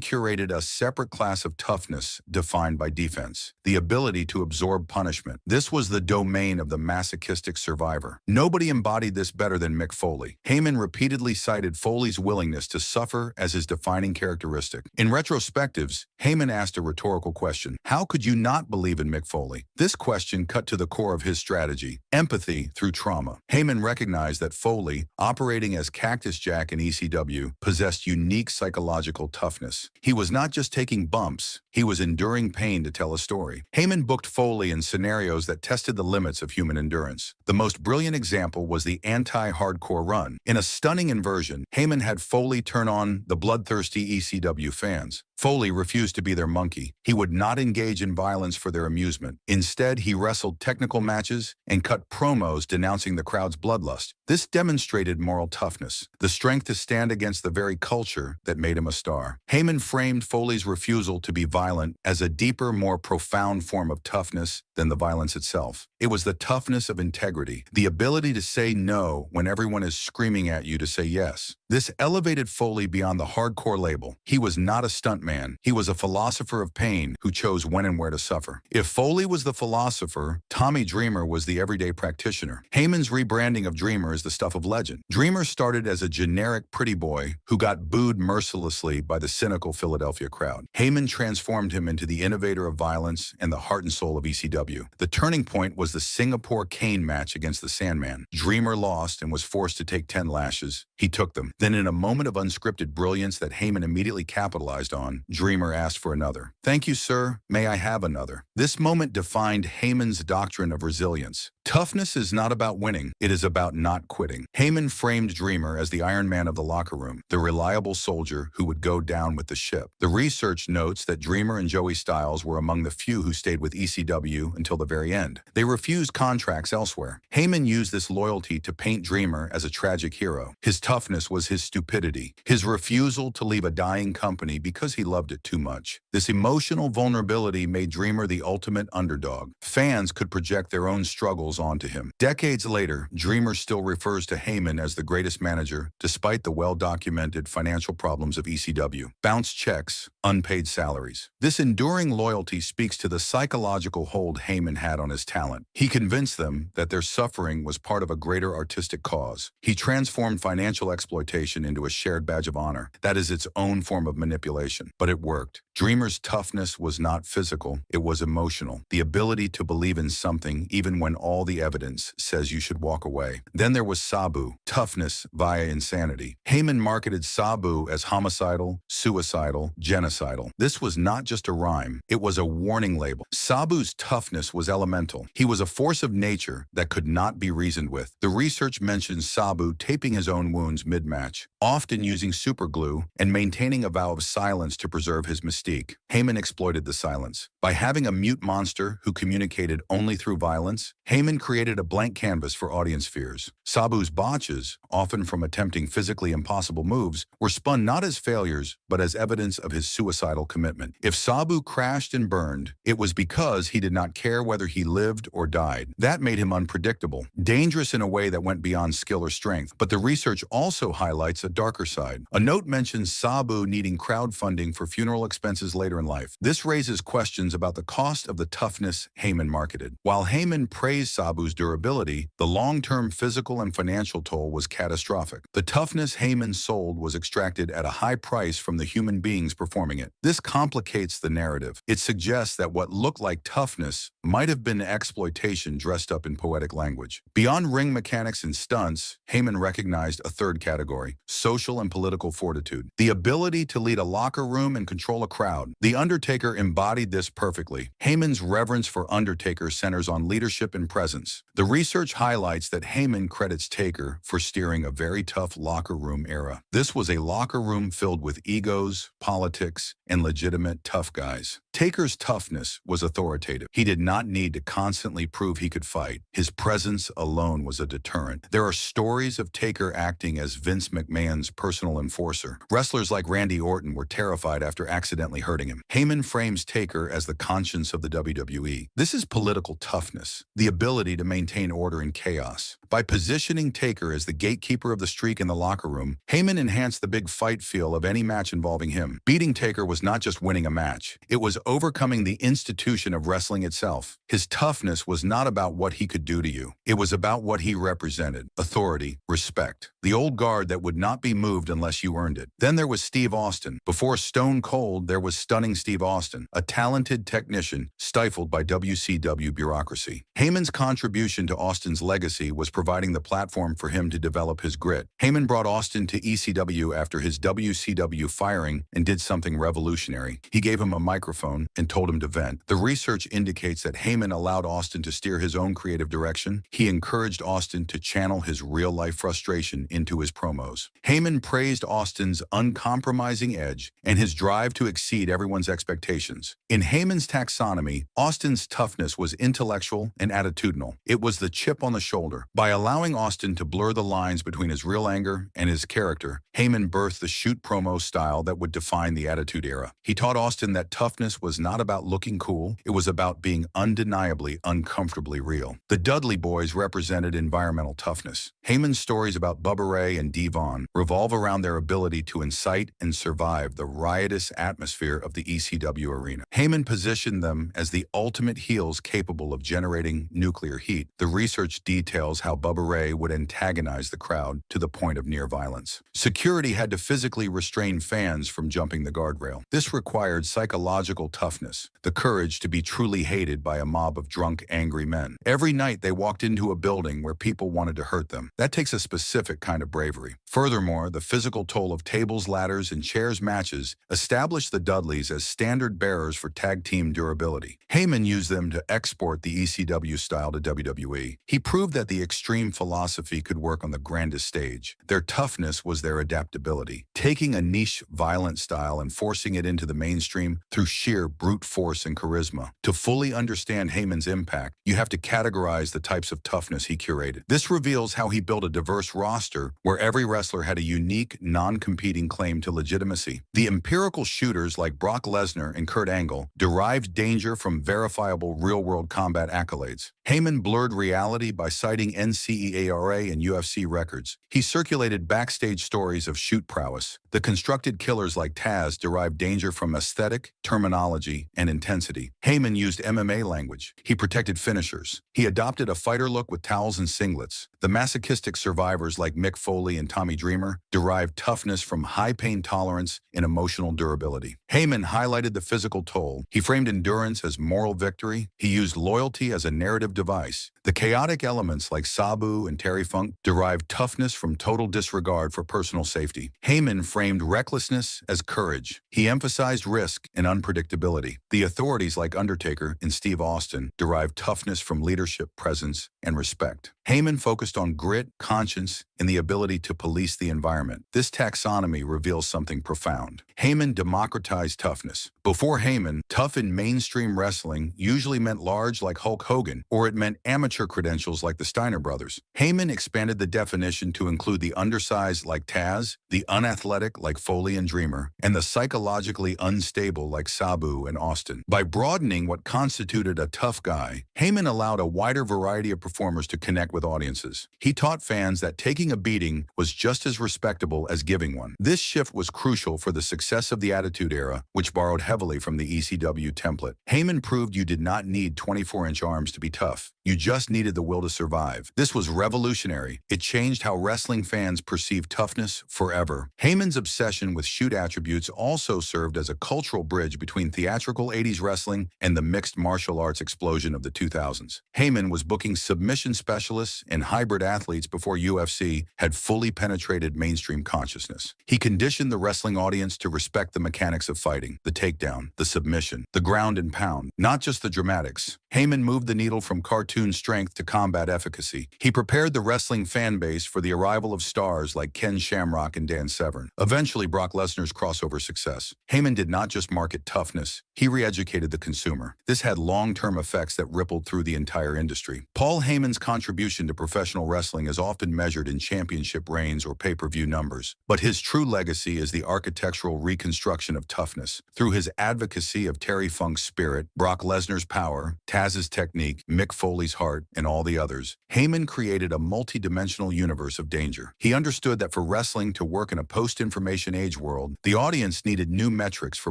curated a separate class of toughness defined by defense, the ability to absorb punishment. This was the domain of the masochistic survivor. Nobody embodied this better than Mick Foley. Heyman repeatedly cited Foley's willingness to suffer as his defining characteristic. In retrospectives, Heyman asked a rhetorical question: how could you not believe in Mick Foley? This question cut to the core of his strategy: empathy through trauma. Heyman recognized that Foley, operating as Cactus Jack in ECW, possessed unique psychological toughness. He was not just taking bumps, he was enduring pain to tell a story. Heyman booked Foley in scenarios that tested the limits of human endurance. The most brilliant example was the anti-hardcore run. In a stunning inversion, Heyman had Foley turn on the bloodthirsty ECW fans. Foley refused to be their monkey. He would not engage in violence for their amusement. Instead, he wrestled technical matches and cut promos denouncing the crowd's bloodlust. This demonstrated moral toughness, the strength to stand against the very culture that made him a star. Heyman framed Foley's refusal to be violent as a deeper, more profound form of toughness than the violence itself. It was the toughness of integrity, the ability to say no when everyone is screaming at you to say yes. This elevated Foley beyond the hardcore label. He was not a stuntman. He was a philosopher of pain who chose when and where to suffer. If Foley was the philosopher, Tommy Dreamer was the everyday practitioner. Heyman's rebranding of Dreamer is the stuff of legend. Dreamer started as a generic pretty boy who got booed mercilessly by the cynical Philadelphia crowd. Heyman transformed him into the innovator of violence and the heart and soul of ECW. The turning point was the Singapore Cane match against the Sandman. Dreamer lost and was forced to take 10 lashes. He took them. Then, in a moment of unscripted brilliance that Heyman immediately capitalized on, Dreamer asked for another. "Thank you, sir. May I have another?" This moment defined Heyman's doctrine of resilience. Toughness is not about winning, it is about not quitting. Heyman framed Dreamer as the Iron Man of the locker room, the reliable soldier who would go down with the ship. The research notes that Dreamer and Joey Styles were among the few who stayed with ECW until the very end. They refused contracts elsewhere. Heyman used this loyalty to paint Dreamer as a tragic hero. His toughness was his stupidity, his refusal to leave a dying company because he loved it too much. This emotional vulnerability made Dreamer the ultimate underdog. Fans could project their own struggles onto him. Decades later, Dreamer still refers to Heyman as the greatest manager, despite the well-documented financial problems of ECW. Bounced checks, unpaid salaries. This enduring loyalty speaks to the psychological hold Heyman had on his talent. He convinced them that their suffering was part of a greater artistic cause. He transformed financial exploitation into a shared badge of honor. That is its own form of manipulation. But it worked. Dreamer's toughness was not physical, it was emotional. The ability to believe in something even when all the evidence says you should walk away. Then there was Sabu, toughness via insanity. Heyman marketed Sabu as homicidal, suicidal, genocidal. This was not just a rhyme, it was a warning label. Sabu's toughness was elemental. He was a force of nature that could not be reasoned with. The research mentions Sabu taping his own wounds mid-match, often using superglue and maintaining a vow of silence to preserve his mystique. Heyman exploited the silence. By having a mute monster who communicated only through violence, Heyman created a blank canvas for audience fears. Sabu's botches, often from attempting physically impossible moves, were spun not as failures, but as evidence of his suicidal commitment. If Sabu crashed and burned, it was because he did not care whether he lived or died. That made him unpredictable, dangerous in a way that went beyond skill or strength. But the research also highlights a darker side. A note mentions Sabu needing crowdfunding for funeral expenses later in life. This raises questions about the cost of the toughness Heyman marketed. While Heyman praised Sabu's durability, the long-term physical and financial toll was catastrophic. The toughness Heyman sold was extracted at a high price from the human beings performing it. This complicates the narrative. It suggests that what looked like toughness might have been exploitation dressed up in poetic language. Beyond ring mechanics and stunts, Heyman recognized a third category: social and political fortitude. The ability to lead a locker room and control a crowd. The Undertaker embodied this perfectly. Heyman's reverence for Undertaker centers on leadership and presence. The research highlights that Heyman credits Taker for steering a very tough locker room era. This was a locker room filled with egos, politics, and legitimate tough guys. Taker's toughness was authoritative. He did not need to constantly prove he could fight. His presence alone was a deterrent. There are stories of Taker acting as Vince McMahon's personal enforcer. Wrestlers like Randy Orton were terrified after accidentally hurting him. him. Heyman frames Taker as the conscience of the WWE. This is political toughness, the ability to maintain order in chaos. By positioning Taker as the gatekeeper of the streak in the locker room, Heyman enhanced the big fight feel of any match involving him. Beating Taker was not just winning a match, it was overcoming the institution of wrestling itself. His toughness was not about what he could do to you. It was about what he represented: authority, respect, the old guard that would not be moved unless you earned it. Then there was Steve Austin. Before Stone Cold, there was Stunning Steve Austin, a talented technician stifled by WCW bureaucracy. Heyman's contribution to Austin's legacy was providing the platform for him to develop his grit. Heyman brought Austin to ECW after his WCW firing and did something revolutionary. He gave him a microphone and told him to vent. The research indicates that Heyman allowed Austin to steer his own creative direction. He encouraged Austin to channel his real-life frustration into his promos. Heyman praised Austin's uncompromising edge and his drive to exceed everyone's expectations. In Heyman's taxonomy, Austin's toughness was intellectual and attitudinal. It was the chip on the shoulder. By allowing Austin to blur the lines between his real anger and his character, Heyman birthed the shoot promo style that would define the Attitude Era. He taught Austin that toughness was not about looking cool, it was about being undeniably, uncomfortably real. The Dudley Boys represented environmental toughness. Heyman's stories about Bubba Ray and D-Von revolve around their ability to incite and survive the riotous atmosphere of the ECW arena. Heyman positioned them as the ultimate heels capable of generating nuclear heat. The research details how Bubba Ray would antagonize the crowd to the point of near violence. Security had to physically restrain fans from jumping the guardrail. This required psychological toughness, the courage to be truly hated by a mob of drunk, angry men. Every night they walked into a building where people wanted to hurt them. That takes a specific kind of bravery. Furthermore, the physical toll of tables, ladders, and chairs matches established the Dudleys as standard bearers for tag team durability. Heyman used them to export the ECW style to WWE. He proved that the extreme philosophy could work on the grandest stage. Their toughness was their adaptability, taking a niche, violent style and forcing it into the mainstream through sheer brute force and charisma. To fully understand Heyman's impact, you have to categorize the types of toughness he curated. This reveals how he built a diverse roster where every wrestler had a unique, non-competing claim to legitimacy. The empirical shooters like Brock Lesnar and Kurt Angle derived danger from verifiable real-world combat accolades. Heyman blurred reality by citing NCAA and UFC records. He circulated backstage stories of shoot prowess. The constructed killers like Taz derived danger from aesthetic, terminology, and intensity. Heyman used MMA language. He protected finishers. He adopted a fighter look with towels and singlets. The masochistic survivors like Mick Foley and Tommy Dreamer derived toughness from high pain tolerance and emotional durability. Heyman highlighted the physical toll. He framed endurance as moral victory. He used loyalty as a narrative device. The chaotic elements like Sabu and Terry Funk derived toughness from total disregard for personal safety. Heyman framed recklessness as courage. He emphasized risk and unpredictability. The authorities like Undertaker and Steve Austin derived toughness from leadership, presence, and respect. Heyman focused on grit, conscience, and the ability to police the environment. This taxonomy reveals something profound. Heyman democratized toughness. Before Heyman, tough in mainstream wrestling usually meant large like Hulk Hogan, or it meant amateur credentials like the Steiner brothers. Heyman expanded the definition to include the undersized like Taz, the unathletic like Foley and Dreamer, and the psychologically unstable like Sabu and Austin. By broadening what constituted a tough guy, Heyman allowed a wider variety of performers to connect with audiences. He taught fans that taking a beating was just as respectable as giving one. This shift was crucial for the success of the Attitude Era, which borrowed heavily from the ECW template. Heyman proved you did not need 24-inch arms to be tough. You just needed the will to survive. This was revolutionary. It changed how wrestling fans perceived toughness forever. Heyman's obsession with shoot attributes also served as a cultural bridge between theatrical 80s wrestling and the mixed martial arts explosion of the 2000s. Heyman was booking submission specialists and hybrid athletes before UFC had fully penetrated mainstream consciousness. He conditioned the wrestling audience to respect the mechanics of fighting, the takedown, the submission, the ground and pound, not just the dramatics. Heyman moved the needle from cartoon cartoon strength to combat efficacy. He prepared the wrestling fan base for the arrival of stars like Ken Shamrock and Dan Severn. Eventually, Brock Lesnar's crossover success. Heyman did not just market toughness, he re-educated the consumer. This had long-term effects that rippled through the entire industry. Paul Heyman's contribution to professional wrestling is often measured in championship reigns or pay-per-view numbers, but his true legacy is the architectural reconstruction of toughness. Through his advocacy of Terry Funk's spirit, Brock Lesnar's power, Taz's technique, Mick Foley's heart, and all the others, Heyman created a multi-dimensional universe of danger. He understood that for wrestling to work in a post-information age world, the audience needed new metrics for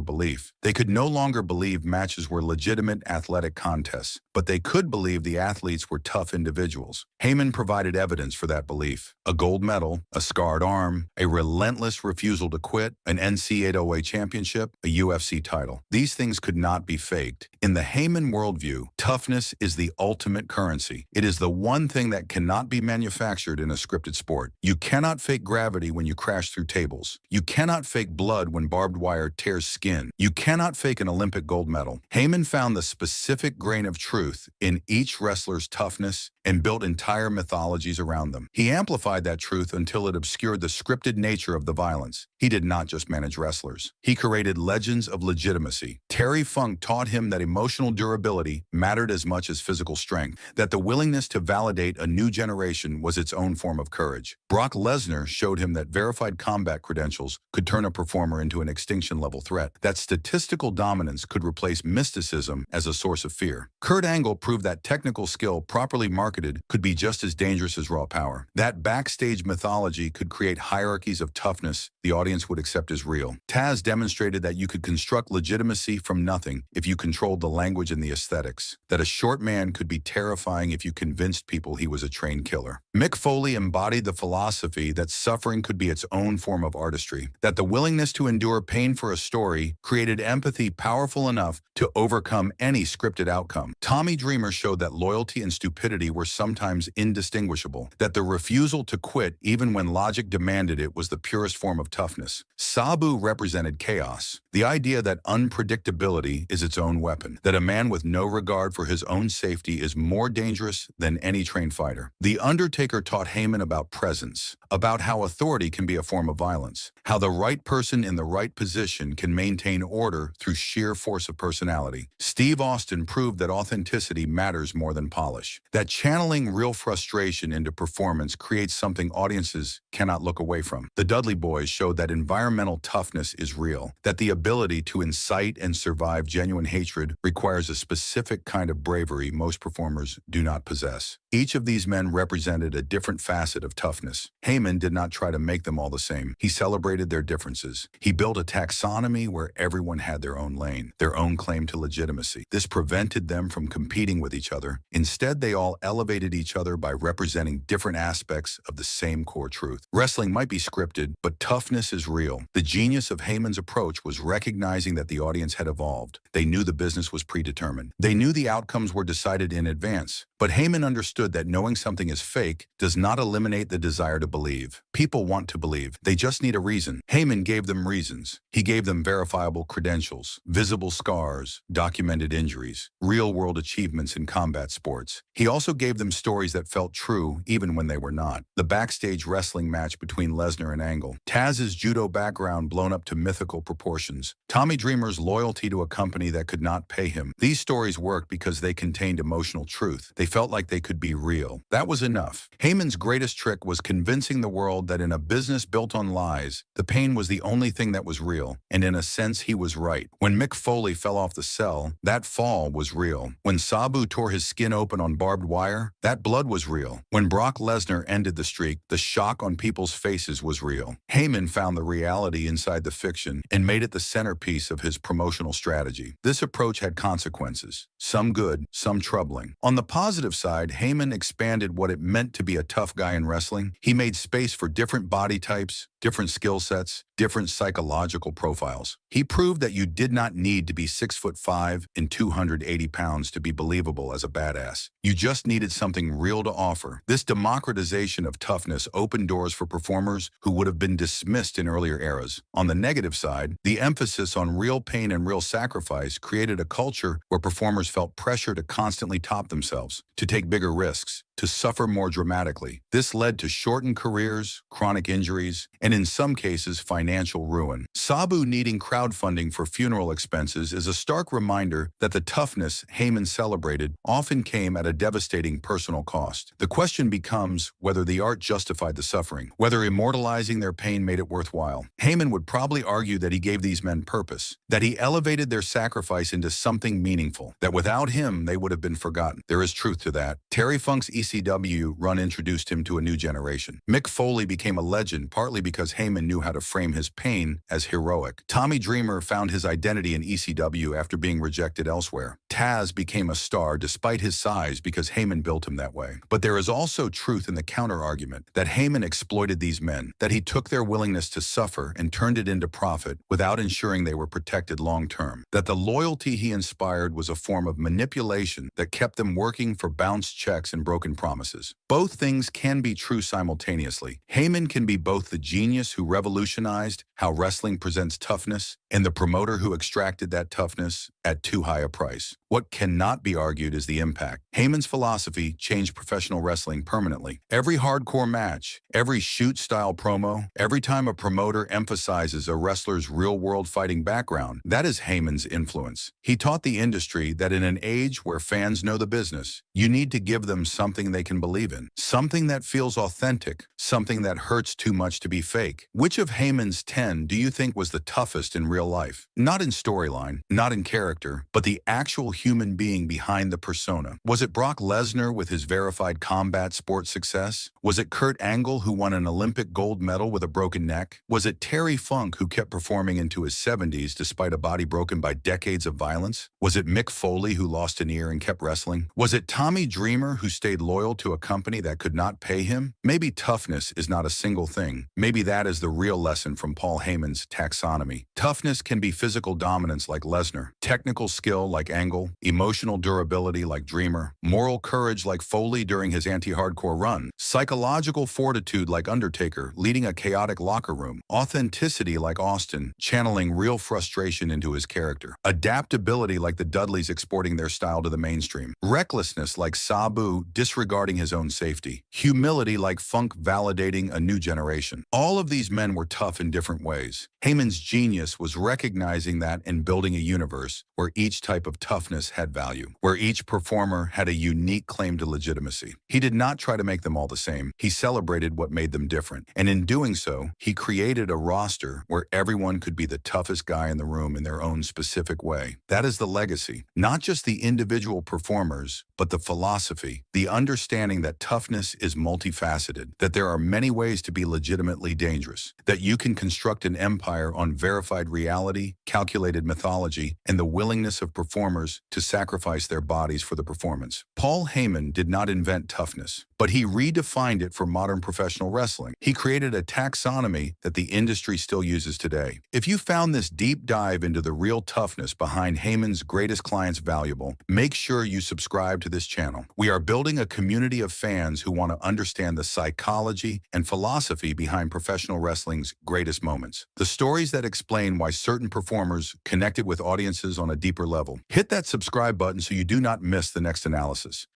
belief. They could no longer believe matches were legitimate athletic contests, but they could believe the athletes were tough individuals. Heyman provided evidence for that belief. A gold medal, a scarred arm, a relentless refusal to quit, an NCAA championship, a UFC title. These things could not be faked. In the Heyman worldview, toughness is the ultimate currency. It is the one thing that cannot be manufactured in a scripted sport. You cannot fake gravity when you crash through tables. You cannot fake blood when barbed wire tears skin. You cannot fake an Olympic gold medal. Heyman found the specific grain of truth in each wrestler's toughness and built entire mythologies around them. He amplified that truth until it obscured the scripted nature of the violence. He did not just manage wrestlers. He created legends of legitimacy. Terry Funk taught him that emotional durability mattered as much as physical strength, that the willingness to validate a new generation was its own form of courage. Brock Lesnar showed him that verified combat credentials could turn a performer into an extinction-level threat, that statistical dominance could replace mysticism as a source of fear. Kurt Angle proved that technical skill properly marketed could be just as dangerous as raw power. That backstage mythology could create hierarchies of toughness the audience would accept as real. Taz demonstrated that you could construct legitimacy from nothing if you controlled the language and the aesthetics, that a short man could be terrifying if you convinced people he was a trained killer. Mick Foley embodied the philosophy that suffering could be its own form of artistry, that the willingness to endure pain for a story created empathy powerful enough to overcome any scripted outcome. Tommy Dreamer showed that loyalty and stupidity were sometimes indistinguishable, that the refusal to quit even when logic demanded it was the purest form of toughness. Sabu represented chaos, the idea that unpredictability is its own weapon, that a man with no regard for his own safety is more dangerous than any trained fighter. The Undertaker taught Heyman about presence, about how authority can be a form of violence, how the right person in the right position can maintain order through sheer force of personality. Steve Austin proved that authenticity matters more than polish, that channeling real frustration into performance creates something audiences cannot look away from. The Dudley Boys showed that environmental toughness is real, that the ability to incite and survive genuine hatred requires a specific kind of bravery most performers do not possess. Each of these men represented a different facet of toughness. Heyman did not try to make them all the same. He celebrated their differences. He built a taxonomy where everyone had their own lane, their own claim to legitimacy. This prevented them from competing with each other. Instead, they all elevated each other by representing different aspects of the same core truth. Wrestling might be scripted, but toughness is real. The genius of Heyman's approach was recognizing that the audience had evolved. They knew the business was predetermined. They knew the outcomes were decided in advance. But Heyman understood that knowing something is fake does not eliminate the desire to believe. People want to believe. They just need a reason. Heyman gave them reasons. He gave them verifiable credentials, visible scars, documented injuries, real-world achievements in combat sports. He also gave them stories that felt true even when they were not. The backstage wrestling match between Lesnar and Angle, Taz's judo background blown up to mythical proportions, Tommy Dreamer's loyalty to a company that could not pay him. These stories worked because they contained emotional truth. They felt like they could be real. That was enough. Heyman's greatest trick was convincing the world that in a business built on lies, the pain was the only thing that was real. And in a sense, he was right. When Mick Foley fell off the cell, that fall was real. When Sabu tore his skin open on barbed wire, that blood was real. When Brock Lesnar ended the streak, the shock on people's faces was real. Heyman found the reality inside the fiction and made it the centerpiece of his promotional strategy. This approach had consequences, some good, some troubling. On the positive side, Heyman expanded what it meant to be a tough guy in wrestling. He made space for different body types, different skill sets, different psychological profiles. He proved that you did not need to be 6'5" and 280 pounds to be believable as a badass. You just needed something real to offer. This democratization of toughness opened doors for performers who would have been dismissed in earlier eras. On the negative side, the emphasis on real pain and real sacrifice created a culture where performers felt pressure to constantly top themselves, to take bigger risks, to suffer more dramatically. This led to shortened careers, chronic injuries, and in some cases, financial ruin. Sabu needing crowdfunding for funeral expenses is a stark reminder that the toughness Heyman celebrated often came at a devastating personal cost. The question becomes whether the art justified the suffering, whether immortalizing their pain made it worthwhile. Heyman would probably argue that he gave these men purpose, that he elevated their sacrifice into something meaningful, that without him, they would have been forgotten. There is truth to that. Terry Funk's ECW run introduced him to a new generation. Mick Foley became a legend partly because Heyman knew how to frame his pain as heroic. Tommy Dreamer found his identity in ECW after being rejected elsewhere. Taz became a star despite his size because Heyman built him that way. But there is also truth in the counter-argument that Heyman exploited these men, that he took their willingness to suffer and turned it into profit without ensuring they were protected long-term, that the loyalty he inspired was a form of manipulation that kept them working for bounced checks and broken promises. Both things can be true simultaneously. Heyman can be both the genius who revolutionized how wrestling presents toughness and the promoter who extracted that toughness at too high a price. What cannot be argued is the impact. Heyman's philosophy changed professional wrestling permanently. Every hardcore match, every shoot-style promo, every time a promoter emphasizes a wrestler's real-world fighting background, that is Heyman's influence. He taught the industry that in an age where fans know the business, you need to give them something they can believe in, something that feels authentic, something that hurts too much to be fake. Which of Heyman's 10 do you think was the toughest in real life? Not in storyline, not in character, but the actual human being behind the persona. Was it Brock Lesnar with his verified combat sports success? Was it Kurt Angle who won an Olympic gold medal with a broken neck? Was it Terry Funk who kept performing into his 70s despite a body broken by decades of violence? Was it Mick Foley who lost an ear and kept wrestling? Was it Tommy Dreamer who stayed loyal to a company that could not pay him? Maybe toughness is not a single thing. Maybe that is the real lesson from Paul Heyman's taxonomy. Toughness can be physical dominance like Lesnar, technical skill like Angle, emotional durability like Dreamer, moral courage like Foley during his anti-hardcore run, psychological fortitude like Undertaker leading a chaotic locker room, authenticity like Austin channeling real frustration into his character, adaptability like the Dudleys exporting their style to the mainstream, recklessness like Sabu disregarding his own safety, humility like Funk validating a new generation. All of these men were tough in different ways. Heyman's genius was recognizing that and building a universe where each type of toughness had value, where each performer had a unique claim to legitimacy. He did not try to make them all the same. He celebrated what made them different. And in doing so, he created a roster where everyone could be the toughest guy in the room in their own specific way. That is the legacy. Not just the individual performers, but the philosophy, the understanding that toughness is multifaceted, that there are many ways to be legitimately dangerous, that you can construct an empire on verified reality, calculated mythology, and the willingness of performers to sacrifice their bodies for the performance. Paul Heyman did not invent toughness, but he redefined it for modern professional wrestling. He created a taxonomy that the industry still uses today. If you found this deep dive into the real toughness behind Heyman's greatest clients valuable, make sure you subscribe to this channel. We are building a community of fans who want to understand the psychology and philosophy behind professional wrestling's greatest moments. The stories that explain why certain performers connected with audiences on a deeper level. Hit that subscribe button so you do not miss the next analysis.